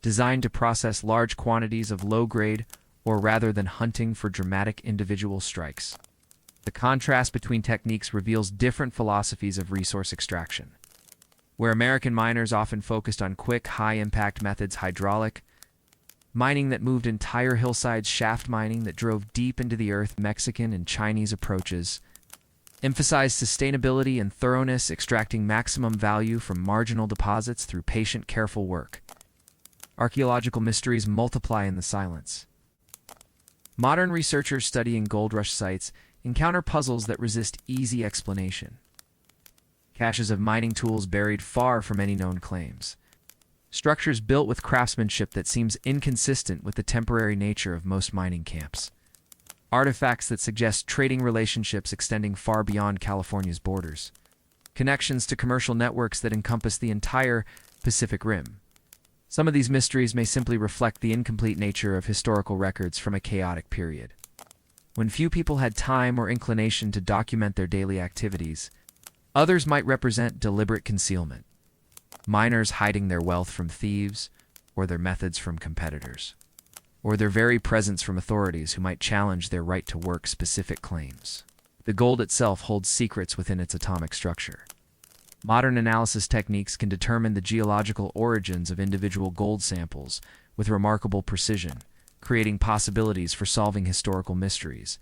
designed to process large quantities of low-grade, or rather than hunting for dramatic individual strikes. The contrast between techniques reveals different philosophies of resource extraction. Where American miners often focused on quick, high-impact methods, hydraulic mining that moved entire hillsides, shaft mining that drove deep into the earth, Mexican and Chinese approaches emphasized sustainability and thoroughness, extracting maximum value from marginal deposits through patient, careful work. Archaeological mysteries multiply in the silence. Modern researchers studying gold rush sites encounter puzzles that resist easy explanation. Caches of mining tools buried far from any known claims. Structures built with craftsmanship that seems inconsistent with the temporary nature of most mining camps. Artifacts that suggest trading relationships extending far beyond California's borders. Connections to commercial networks that encompass the entire Pacific Rim. Some of these mysteries may simply reflect the incomplete nature of historical records from a chaotic period, when few people had time or inclination to document their daily activities. Others might represent deliberate concealment, miners hiding their wealth from thieves, or their methods from competitors, or their very presence from authorities who might challenge their right to work specific claims. The gold itself holds secrets within its atomic structure. Modern analysis techniques can determine the geological origins of individual gold samples with remarkable precision, creating possibilities for solving historical mysteries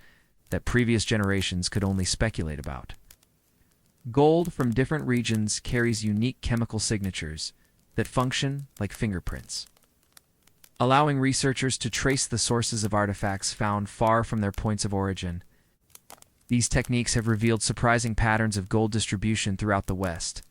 that previous generations could only speculate about. Gold from different regions carries unique chemical signatures that function like fingerprints, allowing researchers to trace the sources of artifacts found far from their points of origin. These techniques have revealed surprising patterns of gold distribution throughout the West,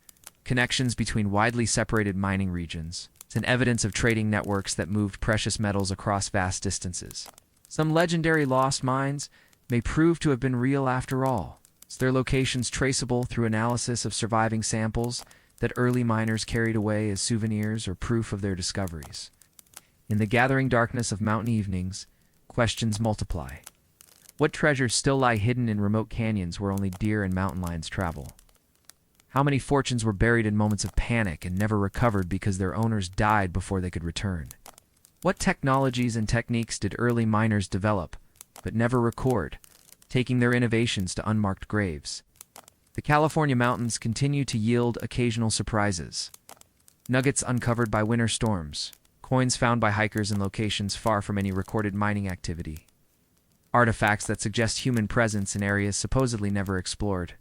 connections between widely separated mining regions, and evidence of trading networks that moved precious metals across vast distances. Some legendary lost mines may prove to have been real after all, their locations traceable through analysis of surviving samples that early miners carried away as souvenirs or proof of their discoveries. In the gathering darkness of mountain evenings, questions multiply. What treasures still lie hidden in remote canyons where only deer and mountain lions travel? How many fortunes were buried in moments of panic and never recovered because their owners died before they could return? What technologies and techniques did early miners develop, but never record, taking their innovations to unmarked graves? The California mountains continue to yield occasional surprises. Nuggets uncovered by winter storms, coins found by hikers in locations far from any recorded mining activity, artifacts that suggest human presence in areas supposedly never explored.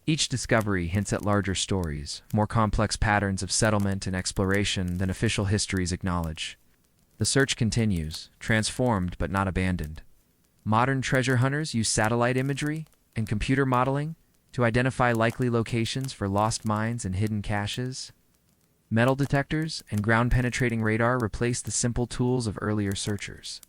Each discovery hints at larger stories, more complex patterns of settlement and exploration than official histories acknowledge. The search continues, transformed but not abandoned. Modern treasure hunters use satellite imagery and computer modeling to identify likely locations for lost mines and hidden caches. Metal detectors and ground-penetrating radar replace the simple tools of earlier searchers.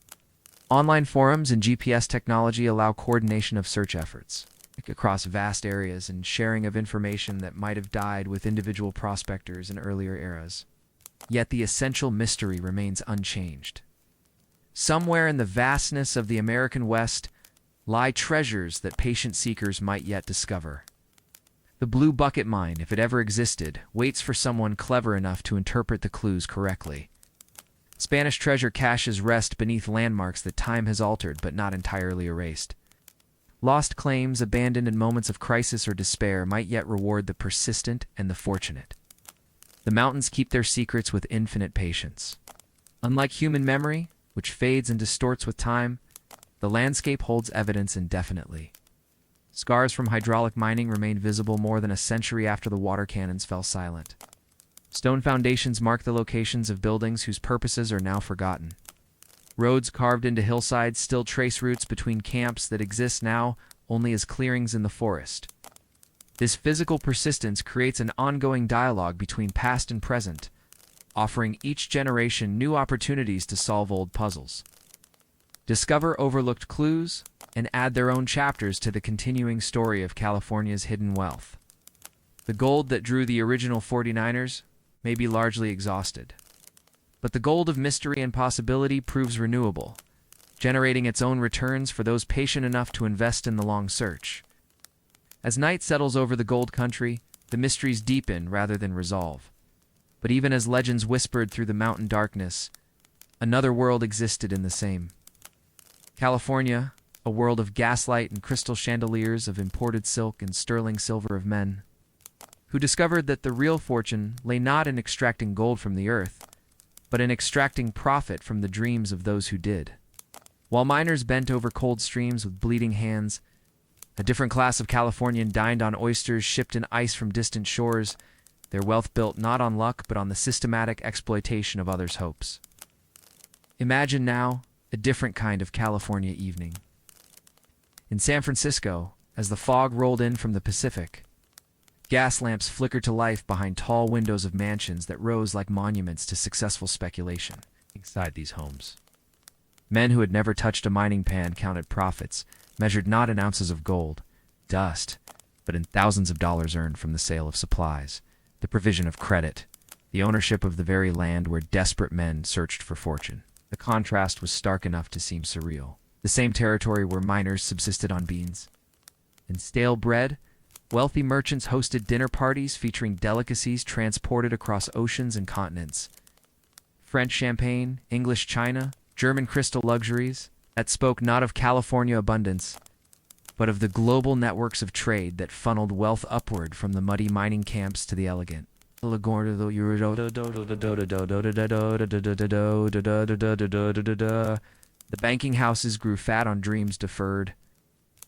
Online forums and GPS technology allow coordination of search efforts across vast areas and sharing of information that might have died with individual prospectors in earlier eras. Yet the essential mystery remains unchanged. Somewhere in the vastness of the American West lie treasures that patient seekers might yet discover. The Blue Bucket Mine, if it ever existed, waits for someone clever enough to interpret the clues correctly. Spanish treasure caches rest beneath landmarks that time has altered but not entirely erased. Lost claims abandoned in moments of crisis or despair might yet reward the persistent and the fortunate. The mountains keep their secrets with infinite patience. Unlike human memory, which fades and distorts with time, the landscape holds evidence indefinitely. Scars from hydraulic mining remain visible more than a century after the water cannons fell silent. Stone foundations mark the locations of buildings whose purposes are now forgotten. Roads carved into hillsides still trace routes between camps that exist now only as clearings in the forest. This physical persistence creates an ongoing dialogue between past and present, offering each generation new opportunities to solve old puzzles, discover overlooked clues, and add their own chapters to the continuing story of California's hidden wealth. The gold that drew the original 49ers may be largely exhausted, but the gold of mystery and possibility proves renewable, generating its own returns for those patient enough to invest in the long search. As night settles over the gold country, the mysteries deepen rather than resolve. But even as legends whispered through the mountain darkness, another world existed in the same. California, a world of gaslight and crystal chandeliers, of imported silk and sterling silver of men who discovered that the real fortune lay not in extracting gold from the earth, but in extracting profit from the dreams of those who did. While miners bent over cold streams with bleeding hands, a different class of Californian dined on oysters shipped in ice from distant shores, their wealth built not on luck but on the systematic exploitation of others' hopes. Imagine now a different kind of California evening. In San Francisco, as the fog rolled in from the Pacific, gas lamps flickered to life behind tall windows of mansions that rose like monuments to successful speculation. Inside these homes, men who had never touched a mining pan counted profits, measured not in ounces of gold, dust, but in thousands of dollars earned from the sale of supplies, the provision of credit, the ownership of the very land where desperate men searched for fortune. The contrast was stark enough to seem surreal. The same territory where miners subsisted on beans and stale bread, wealthy merchants hosted dinner parties featuring delicacies transported across oceans and continents. French champagne, English china, German crystal luxuries that spoke not of California abundance, but of the global networks of trade that funneled wealth upward from the muddy mining camps to the elegant. The banking houses grew fat on dreams deferred.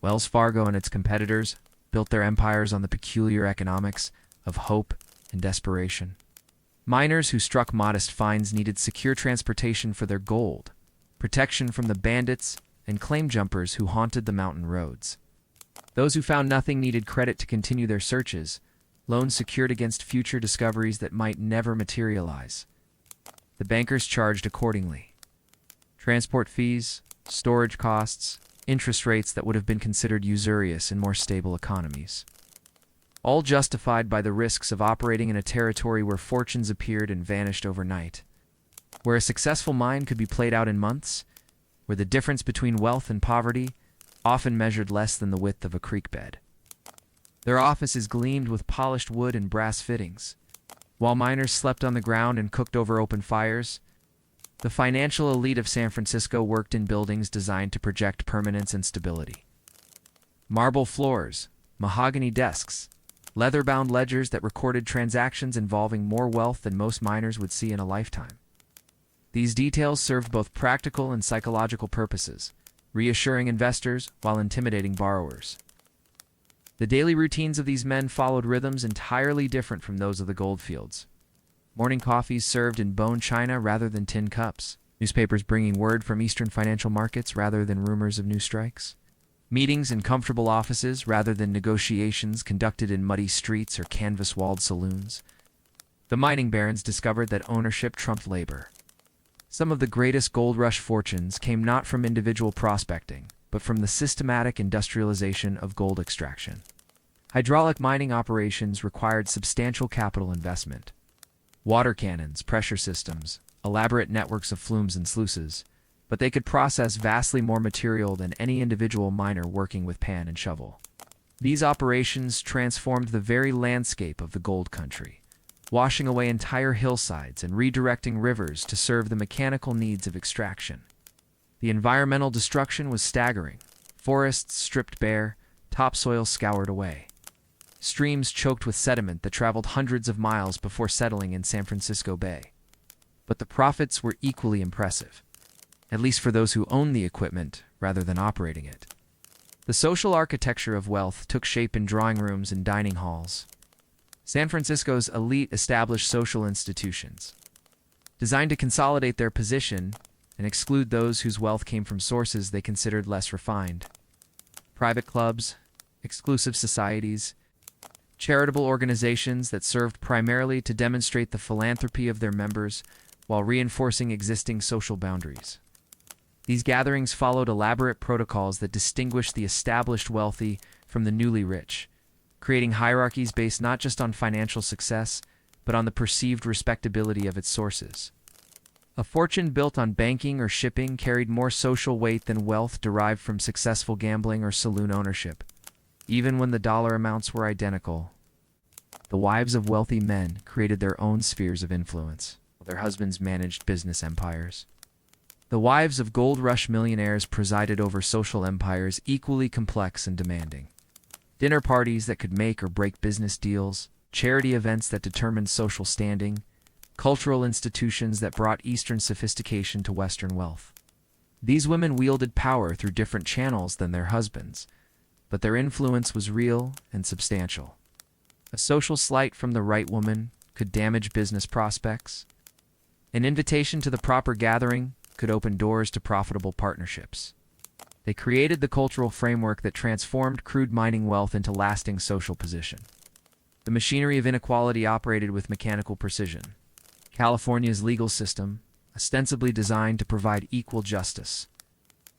Wells Fargo and its competitors built their empires on the peculiar economics of hope and desperation. Miners who struck modest fines needed secure transportation for their gold, protection from the bandits and claim jumpers who haunted the mountain roads. Those who found nothing needed credit to continue their searches, loans secured against future discoveries that might never materialize. The bankers charged accordingly. Transport fees, storage costs, interest rates that would have been considered usurious in more stable economies. All justified by the risks of operating in a territory where fortunes appeared and vanished overnight. Where a successful mine could be played out in months, where the difference between wealth and poverty often measured less than the width of a creek bed. Their offices gleamed with polished wood and brass fittings. While miners slept on the ground and cooked over open fires, the financial elite of San Francisco worked in buildings designed to project permanence and stability. Marble floors, mahogany desks, leather-bound ledgers that recorded transactions involving more wealth than most miners would see in a lifetime. These details served both practical and psychological purposes, reassuring investors while intimidating borrowers. The daily routines of these men followed rhythms entirely different from those of the goldfields. Morning coffees served in bone china rather than tin cups. Newspapers bringing word from eastern financial markets rather than rumors of new strikes. Meetings in comfortable offices rather than negotiations conducted in muddy streets or canvas-walled saloons. The mining barons discovered that ownership trumped labor. Some of the greatest gold rush fortunes came not from individual prospecting, but from the systematic industrialization of gold extraction. Hydraulic mining operations required substantial capital investment. Water cannons, pressure systems, elaborate networks of flumes and sluices, but they could process vastly more material than any individual miner working with pan and shovel. These operations transformed the very landscape of the gold country, washing away entire hillsides and redirecting rivers to serve the mechanical needs of extraction. The environmental destruction was staggering. Forests stripped bare, topsoil scoured away. Streams choked with sediment that traveled hundreds of miles before settling in San Francisco Bay. But the profits were equally impressive, at least for those who owned the equipment rather than operating it. The social architecture of wealth took shape in drawing rooms and dining halls. San Francisco's elite established social institutions, designed to consolidate their position and exclude those whose wealth came from sources they considered less refined. Private clubs, exclusive societies, charitable organizations that served primarily to demonstrate the philanthropy of their members while reinforcing existing social boundaries. These gatherings followed elaborate protocols that distinguished the established wealthy from the newly rich, creating hierarchies based not just on financial success, but on the perceived respectability of its sources. A fortune built on banking or shipping carried more social weight than wealth derived from successful gambling or saloon ownership, even when the dollar amounts were identical. The wives of wealthy men created their own spheres of influence, while their husbands managed business empires. The wives of gold rush millionaires presided over social empires equally complex and demanding. Dinner parties that could make or break business deals, charity events that determined social standing, cultural institutions that brought Eastern sophistication to Western wealth. These women wielded power through different channels than their husbands, but their influence was real and substantial. A social slight from the right woman could damage business prospects. An invitation to the proper gathering could open doors to profitable partnerships. They created the cultural framework that transformed crude mining wealth into lasting social position. The machinery of inequality operated with mechanical precision. California's legal system, ostensibly designed to provide equal justice,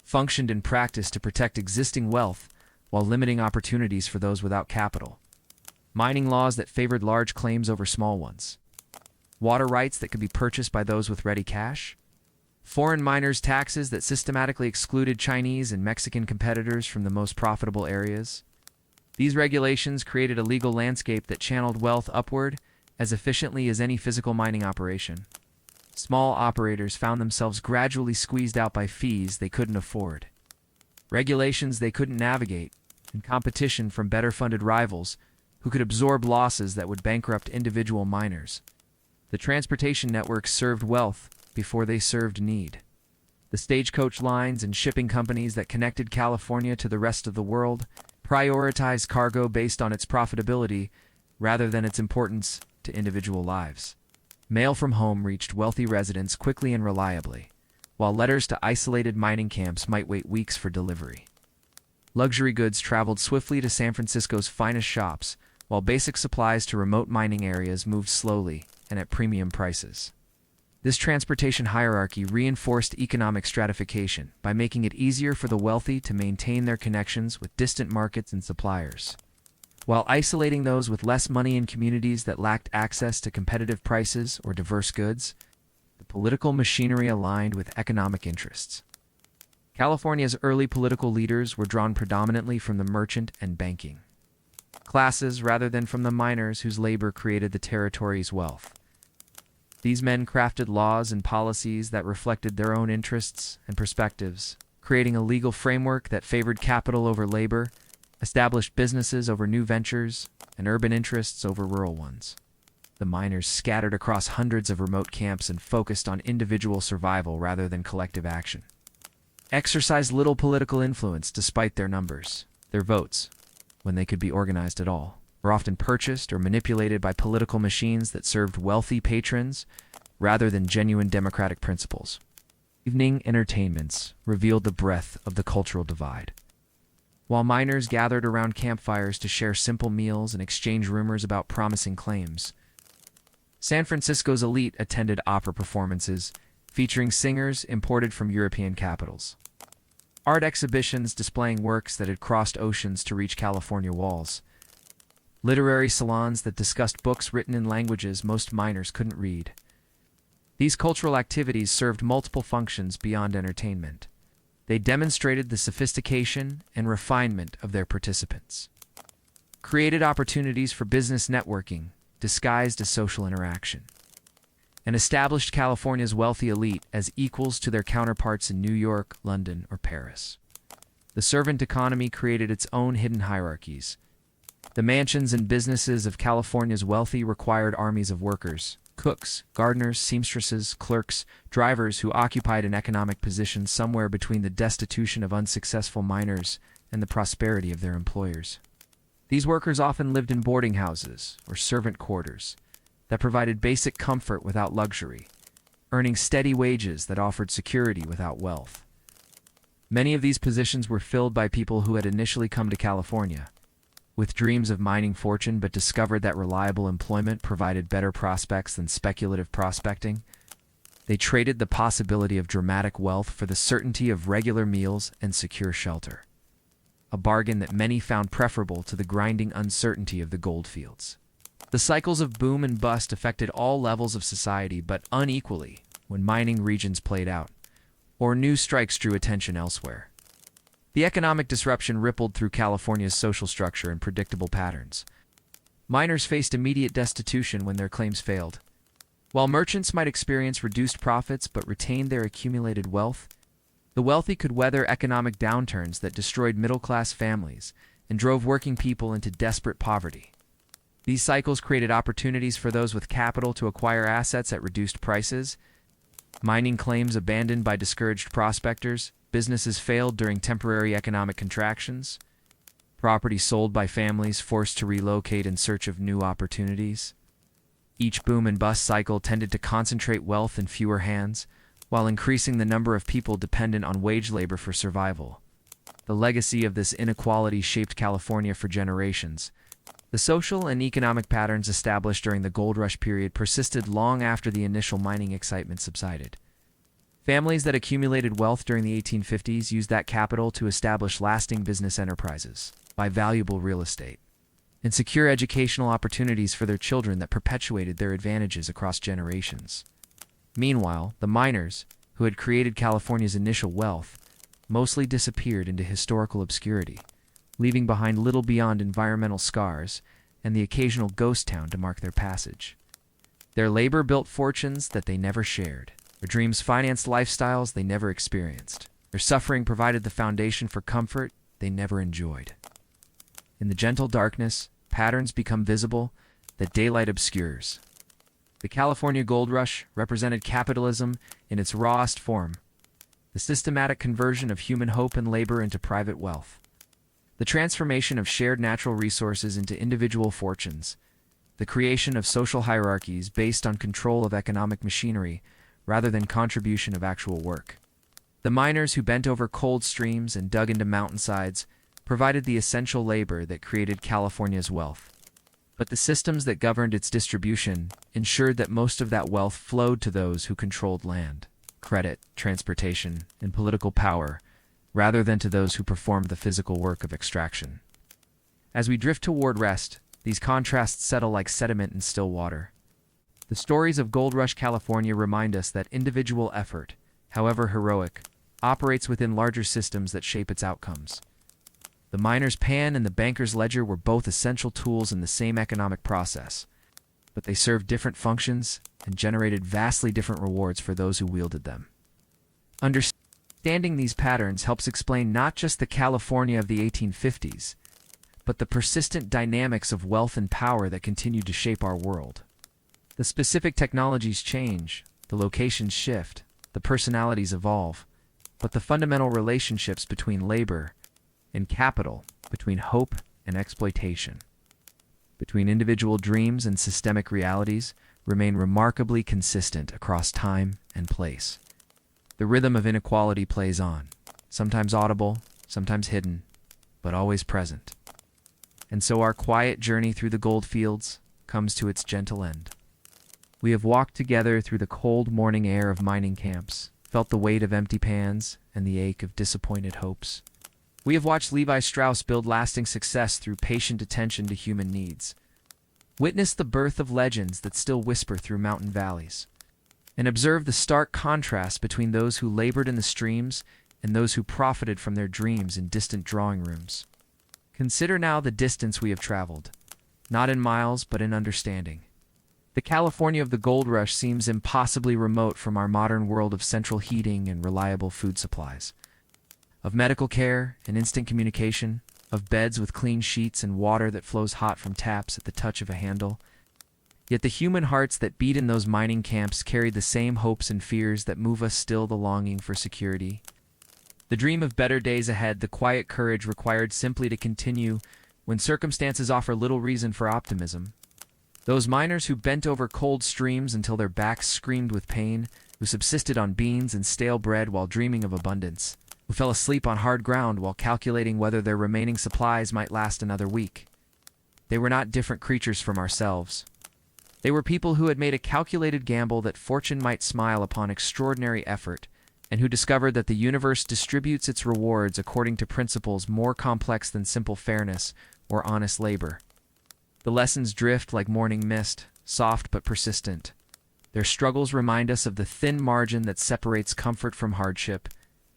functioned in practice to protect existing wealth while limiting opportunities for those without capital. Mining laws that favored large claims over small ones. Water rights that could be purchased by those with ready cash. Foreign miners' taxes that systematically excluded Chinese and Mexican competitors from the most profitable areas. These regulations created a legal landscape that channeled wealth upward as efficiently as any physical mining operation. Small operators found themselves gradually squeezed out by fees they couldn't afford, regulations they couldn't navigate, and competition from better-funded rivals who could absorb losses that would bankrupt individual miners. The transportation networks served wealth before they served need. The stagecoach lines and shipping companies that connected California to the rest of the world prioritized cargo based on its profitability rather than its importance to individual lives. Mail from home reached wealthy residents quickly and reliably, while letters to isolated mining camps might wait weeks for delivery. Luxury goods traveled swiftly to San Francisco's finest shops, while basic supplies to remote mining areas moved slowly and at premium prices. This transportation hierarchy reinforced economic stratification by making it easier for the wealthy to maintain their connections with distant markets and suppliers, while isolating those with less money in communities that lacked access to competitive prices or diverse goods. The political machinery aligned with economic interests. California's early political leaders were drawn predominantly from the merchant and banking classes rather than from the miners whose labor created the territory's wealth. These men crafted laws and policies that reflected their own interests and perspectives, creating a legal framework that favored capital over labor, established businesses over new ventures, and urban interests over rural ones. The miners scattered across hundreds of remote camps and focused on individual survival rather than collective action. Exercised little political influence despite their numbers. Their votes, when they could be organized at all, were often purchased or manipulated by political machines that served wealthy patrons rather than genuine democratic principles. Evening entertainments revealed the breadth of the cultural divide. While miners gathered around campfires to share simple meals and exchange rumors about promising claims, San Francisco's elite attended opera performances featuring singers imported from European capitals. Art exhibitions displaying works that had crossed oceans to reach California walls. Literary salons that discussed books written in languages most miners couldn't read. These cultural activities served multiple functions beyond entertainment. They demonstrated the sophistication and refinement of their participants, created opportunities for business networking disguised as social interaction, and established California's wealthy elite as equals to their counterparts in New York, London, or Paris. The servant economy created its own hidden hierarchies. The mansions and businesses of California's wealthy required armies of workers, cooks, gardeners, seamstresses, clerks, drivers who occupied an economic position somewhere between the destitution of unsuccessful miners and the prosperity of their employers. These workers often lived in boarding houses or servant quarters that provided basic comfort without luxury, earning steady wages that offered security without wealth. Many of these positions were filled by people who had initially come to California with dreams of mining fortune but discovered that reliable employment provided better prospects than speculative prospecting. They traded the possibility of dramatic wealth for the certainty of regular meals and secure shelter, a bargain that many found preferable to the grinding uncertainty of the goldfields. The cycles of boom and bust affected all levels of society but unequally when mining regions played out, or new strikes drew attention elsewhere. The economic disruption rippled through California's social structure in predictable patterns. Miners faced immediate destitution when their claims failed. While merchants might experience reduced profits but retained their accumulated wealth, the wealthy could weather economic downturns that destroyed middle-class families and drove working people into desperate poverty. These cycles created opportunities for those with capital to acquire assets at reduced prices. Mining claims abandoned by discouraged prospectors, businesses failed during temporary economic contractions, property sold by families forced to relocate in search of new opportunities. Each boom and bust cycle tended to concentrate wealth in fewer hands, while increasing the number of people dependent on wage labor for survival. The legacy of this inequality shaped California for generations. The social and economic patterns established during the gold rush period persisted long after the initial mining excitement subsided. Families that accumulated wealth during the 1850s used that capital to establish lasting business enterprises, buy valuable real estate, and secure educational opportunities for their children that perpetuated their advantages across generations. Meanwhile, the miners, who had created California's initial wealth, mostly disappeared into historical obscurity, leaving behind little beyond environmental scars and the occasional ghost town to mark their passage. Their labor built fortunes that they never shared. Their dreams financed lifestyles they never experienced. Their suffering provided the foundation for comfort they never enjoyed. In the gentle darkness, patterns become visible that daylight obscures. The California Gold Rush represented capitalism in its rawest form, the systematic conversion of human hope and labor into private wealth, the transformation of shared natural resources into individual fortunes, the creation of social hierarchies based on control of economic machinery rather than contribution of actual work. The miners who bent over cold streams and dug into mountainsides provided the essential labor that created California's wealth. But the systems that governed its distribution ensured that most of that wealth flowed to those who controlled land, credit, transportation, and political power, rather than to those who performed the physical work of extraction. As we drift toward rest, these contrasts settle like sediment in still water. The stories of Gold Rush California remind us that individual effort, however heroic, operates within larger systems that shape its outcomes. The miner's pan and the banker's ledger were both essential tools in the same economic process, but they served different functions and generated vastly different rewards for those who wielded them. Understanding these patterns helps explain not just the California of the 1850s, but the persistent dynamics of wealth and power that continue to shape our world. The specific technologies change, the locations shift, the personalities evolve, but the fundamental relationships between labor and capital, between hope and exploitation, between individual dreams and systemic realities, remain remarkably consistent across time and place. The rhythm of inequality plays on, sometimes audible, sometimes hidden, but always present. And so our quiet journey through the gold fields comes to its gentle end. We have walked together through the cold morning air of mining camps, felt the weight of empty pans and the ache of disappointed hopes. We have watched Levi Strauss build lasting success through patient attention to human needs, witnessed the birth of legends that still whisper through mountain valleys, and observed the stark contrast between those who labored in the streams and those who profited from their dreams in distant drawing rooms. Consider now the distance we have traveled, not in miles but in understanding. The California of the gold rush seems impossibly remote from our modern world of central heating and reliable food supplies, of medical care and instant communication, of beds with clean sheets and water that flows hot from taps at the touch of a handle. Yet the human hearts that beat in those mining camps carried the same hopes and fears that move us still, the longing for security, the dream of better days ahead, the quiet courage required simply to continue when circumstances offer little reason for optimism. Those miners who bent over cold streams until their backs screamed with pain, who subsisted on beans and stale bread while dreaming of abundance, who fell asleep on hard ground while calculating whether their remaining supplies might last another week. They were not different creatures from ourselves. They were people who had made a calculated gamble that fortune might smile upon extraordinary effort, and who discovered that the universe distributes its rewards according to principles more complex than simple fairness or honest labor. The lessons drift like morning mist, soft but persistent. Their struggles remind us of the thin margin that separates comfort from hardship,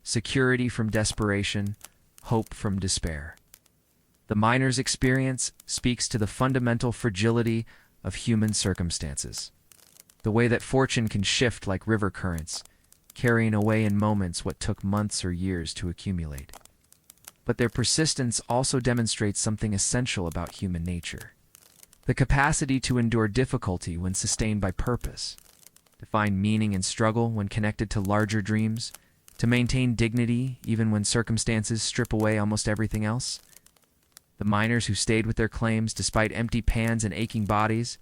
security from desperation, hope from despair. The miner's experience speaks to the fundamental fragility of human circumstances, the way that fortune can shift like river currents, carrying away in moments what took months or years to accumulate. But their persistence also demonstrates something essential about human nature: the capacity to endure difficulty when sustained by purpose, to find meaning in struggle when connected to larger dreams, to maintain dignity even when circumstances strip away almost everything else. The miners who stayed with their claims despite empty pans and aching bodies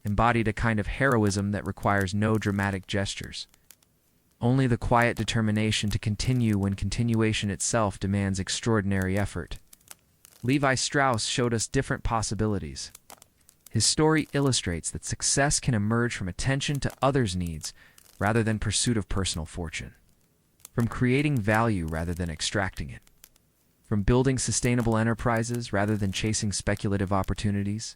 embodied a kind of heroism that requires no dramatic gestures, only the quiet determination to continue when continuation itself demands extraordinary effort. Levi Strauss showed us different possibilities. His story illustrates that success can emerge from attention to others' needs rather than pursuit of personal fortune, from creating value rather than extracting it, from building sustainable enterprises rather than chasing speculative opportunities.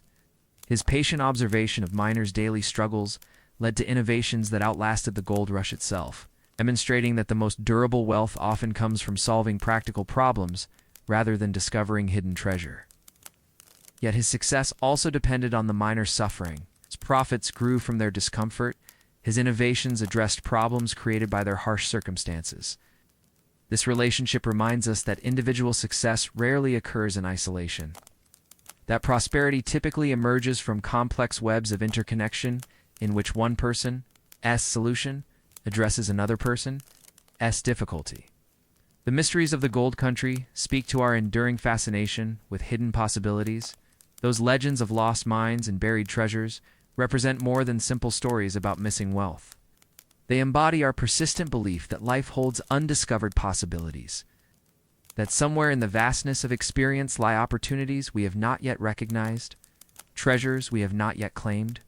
His patient observation of miners' daily struggles led to innovations that outlasted the gold rush itself, demonstrating that the most durable wealth often comes from solving practical problems rather than discovering hidden treasure. Yet his success also depended on the miners' suffering. His profits grew from their discomfort. His innovations addressed problems created by their harsh circumstances. This relationship reminds us that individual success rarely occurs in isolation, that prosperity typically emerges from complex webs of interconnection in which one person's solution addresses another person's difficulty. The mysteries of the gold country speak to our enduring fascination with hidden possibilities. Those legends of lost mines and buried treasures represent more than simple stories about missing wealth. They embody our persistent belief that life holds undiscovered possibilities, that somewhere in the vastness of experience lie opportunities we have not yet recognized. treasures we have not yet claimed.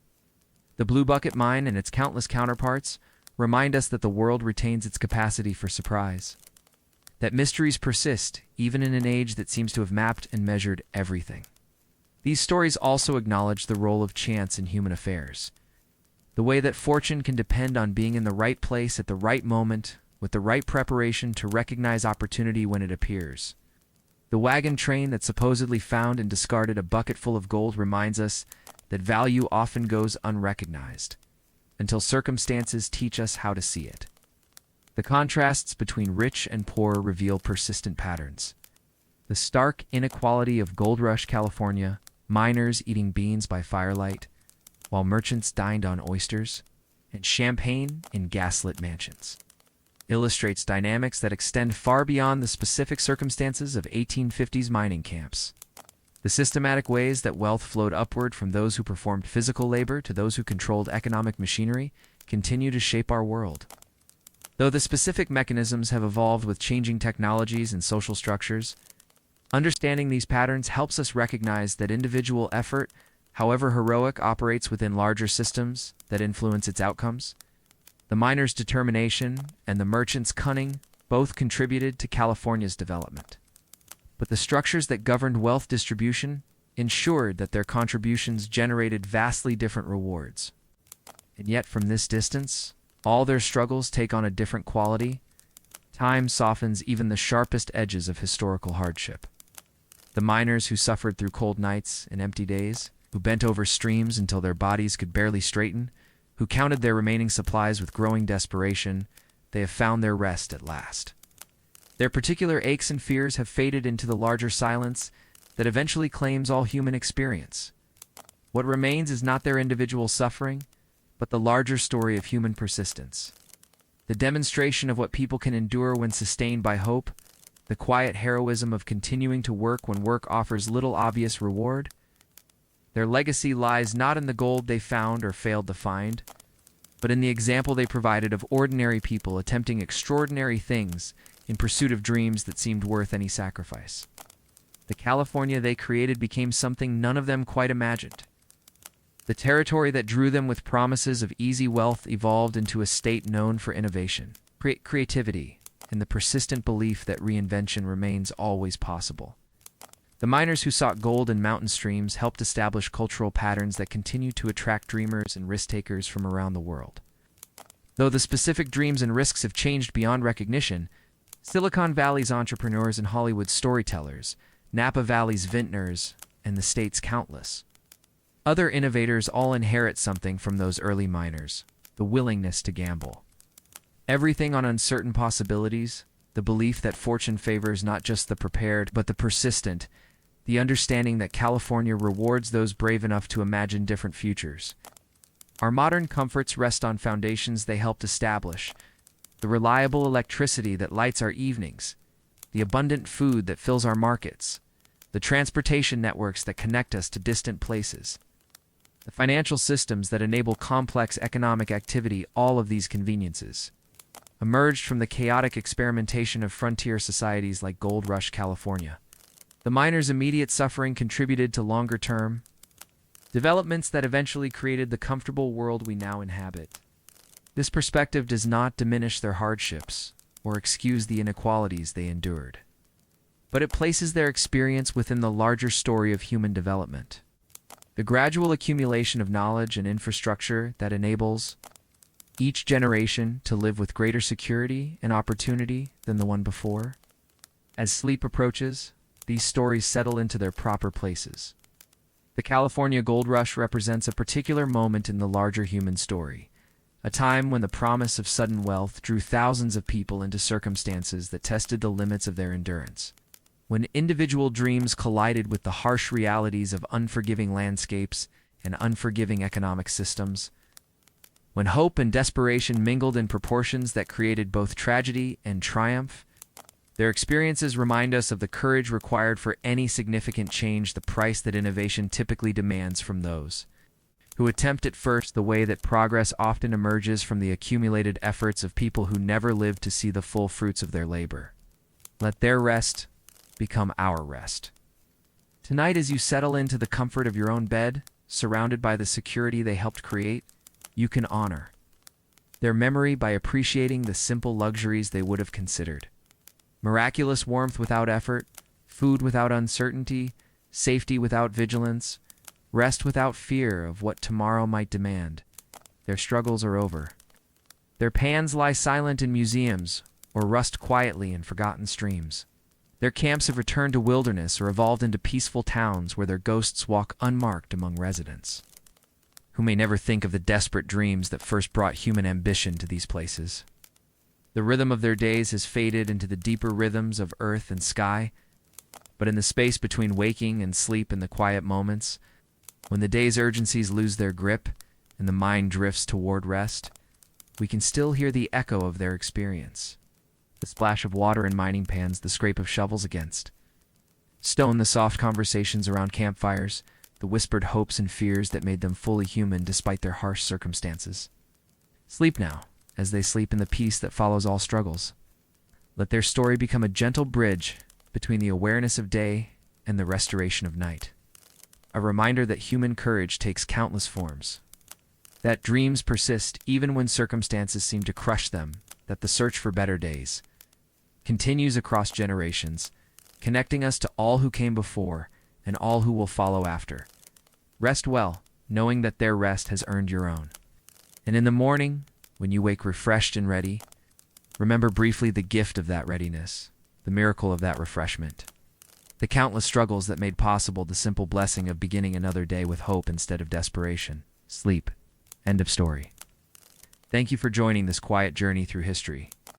The Blue Bucket Mine and its countless counterparts remind us that the world retains its capacity for surprise, that mysteries persist even in an age that seems to have mapped and measured everything. These stories also acknowledge the role of chance in human affairs, the way that fortune can depend on being in the right place at the right moment with the right preparation to recognize opportunity when it appears. The wagon train that supposedly found and discarded a bucket full of gold reminds us that value often goes unrecognized until circumstances teach us how to see it. The contrasts between rich and poor reveal persistent patterns. The stark inequality of Gold Rush California, miners eating beans by firelight, while merchants dined on oysters, and champagne in gaslit mansions, illustrates dynamics that extend far beyond the specific circumstances of 1850s mining camps. The systematic ways that wealth flowed upward from those who performed physical labor to those who controlled economic machinery continue to shape our world. Though the specific mechanisms have evolved with changing technologies and social structures, understanding these patterns helps us recognize that individual effort, however heroic, operates within larger systems that influence its outcomes. The miner's determination and the merchant's cunning both contributed to California's development. But the structures that governed wealth distribution ensured that their contributions generated vastly different rewards. And yet, from this distance, all their struggles take on a different quality. Time softens even the sharpest edges of historical hardship. The miners who suffered through cold nights and empty days, who bent over streams until their bodies could barely straighten, who counted their remaining supplies with growing desperation, they have found their rest at last. Their particular aches and fears have faded into the larger silence that eventually claims all human experience. What remains is not their individual suffering, but the larger story of human persistence. The demonstration of what people can endure when sustained by hope, the quiet heroism of continuing to work when work offers little obvious reward. Their legacy lies not in the gold they found or failed to find, but in the example they provided of ordinary people attempting extraordinary things in pursuit of dreams that seemed worth any sacrifice. The California they created became something none of them quite imagined. The territory that drew them with promises of easy wealth evolved into a state known for innovation, creativity, and the persistent belief that reinvention remains always possible. The miners who sought gold in mountain streams helped establish cultural patterns that continue to attract dreamers and risk-takers from around the world. Though the specific dreams and risks have changed beyond recognition, Silicon Valley's entrepreneurs and Hollywood's storytellers, Napa Valley's vintners, and the state's countless other innovators all inherit something from those early miners: the willingness to gamble. Everything on uncertain possibilities, the belief that fortune favors not just the prepared but the persistent, the understanding that California rewards those brave enough to imagine different futures. Our modern comforts rest on foundations they helped establish: the reliable electricity that lights our evenings, the abundant food that fills our markets, the transportation networks that connect us to distant places, the financial systems that enable complex economic activity. All of these conveniences emerged from the chaotic experimentation of frontier societies like Gold Rush California. The miners' immediate suffering contributed to longer-term developments that eventually created the comfortable world we now inhabit. This perspective does not diminish their hardships or excuse the inequalities they endured, but it places their experience within the larger story of human development. The gradual accumulation of knowledge and infrastructure that enables each generation to live with greater security and opportunity than the one before. As sleep approaches, these stories settle into their proper places. The California Gold Rush represents a particular moment in the larger human story, a time when the promise of sudden wealth drew thousands of people into circumstances that tested the limits of their endurance. When individual dreams collided with the harsh realities of unforgiving landscapes and unforgiving economic systems, when hope and desperation mingled in proportions that created both tragedy and triumph, their experiences remind us of the courage required for any significant change, the price that innovation typically demands from those who attempt at first, the way that progress often emerges from the accumulated efforts of people who never lived to see the full fruits of their labor. Let their rest become our rest. Tonight, as you settle into the comfort of your own bed, surrounded by the security they helped create, you can honor their memory by appreciating the simple luxuries they would have considered. Miraculous warmth without effort, food without uncertainty, safety without vigilance, rest without fear of what tomorrow might demand. Their struggles are over. Their pans lie silent in museums or rust quietly in forgotten streams. Their camps have returned to wilderness or evolved into peaceful towns where their ghosts walk unmarked among residents, who may never think of the desperate dreams that first brought human ambition to these places. The rhythm of their days has faded into the deeper rhythms of earth and sky, but in the space between waking and sleep in the quiet moments, when the day's urgencies lose their grip and the mind drifts toward rest, we can still hear the echo of their experience. The splash of water in mining pans, the scrape of shovels against stone, the soft conversations around campfires, the whispered hopes and fears that made them fully human despite their harsh circumstances. Sleep now, as they sleep in the peace that follows all struggles. Let their story become a gentle bridge between the awareness of day and the restoration of night. A reminder that human courage takes countless forms, that dreams persist even when circumstances seem to crush them, that the search for better days continues across generations, connecting us to all who came before and all who will follow after. Rest well, knowing that their rest has earned your own. And in the morning, when you wake refreshed and ready, remember briefly the gift of that readiness, the miracle of that refreshment, the countless struggles that made possible the simple blessing of beginning another day with hope instead of desperation. Sleep. End of story. Thank you for joining this quiet journey through history.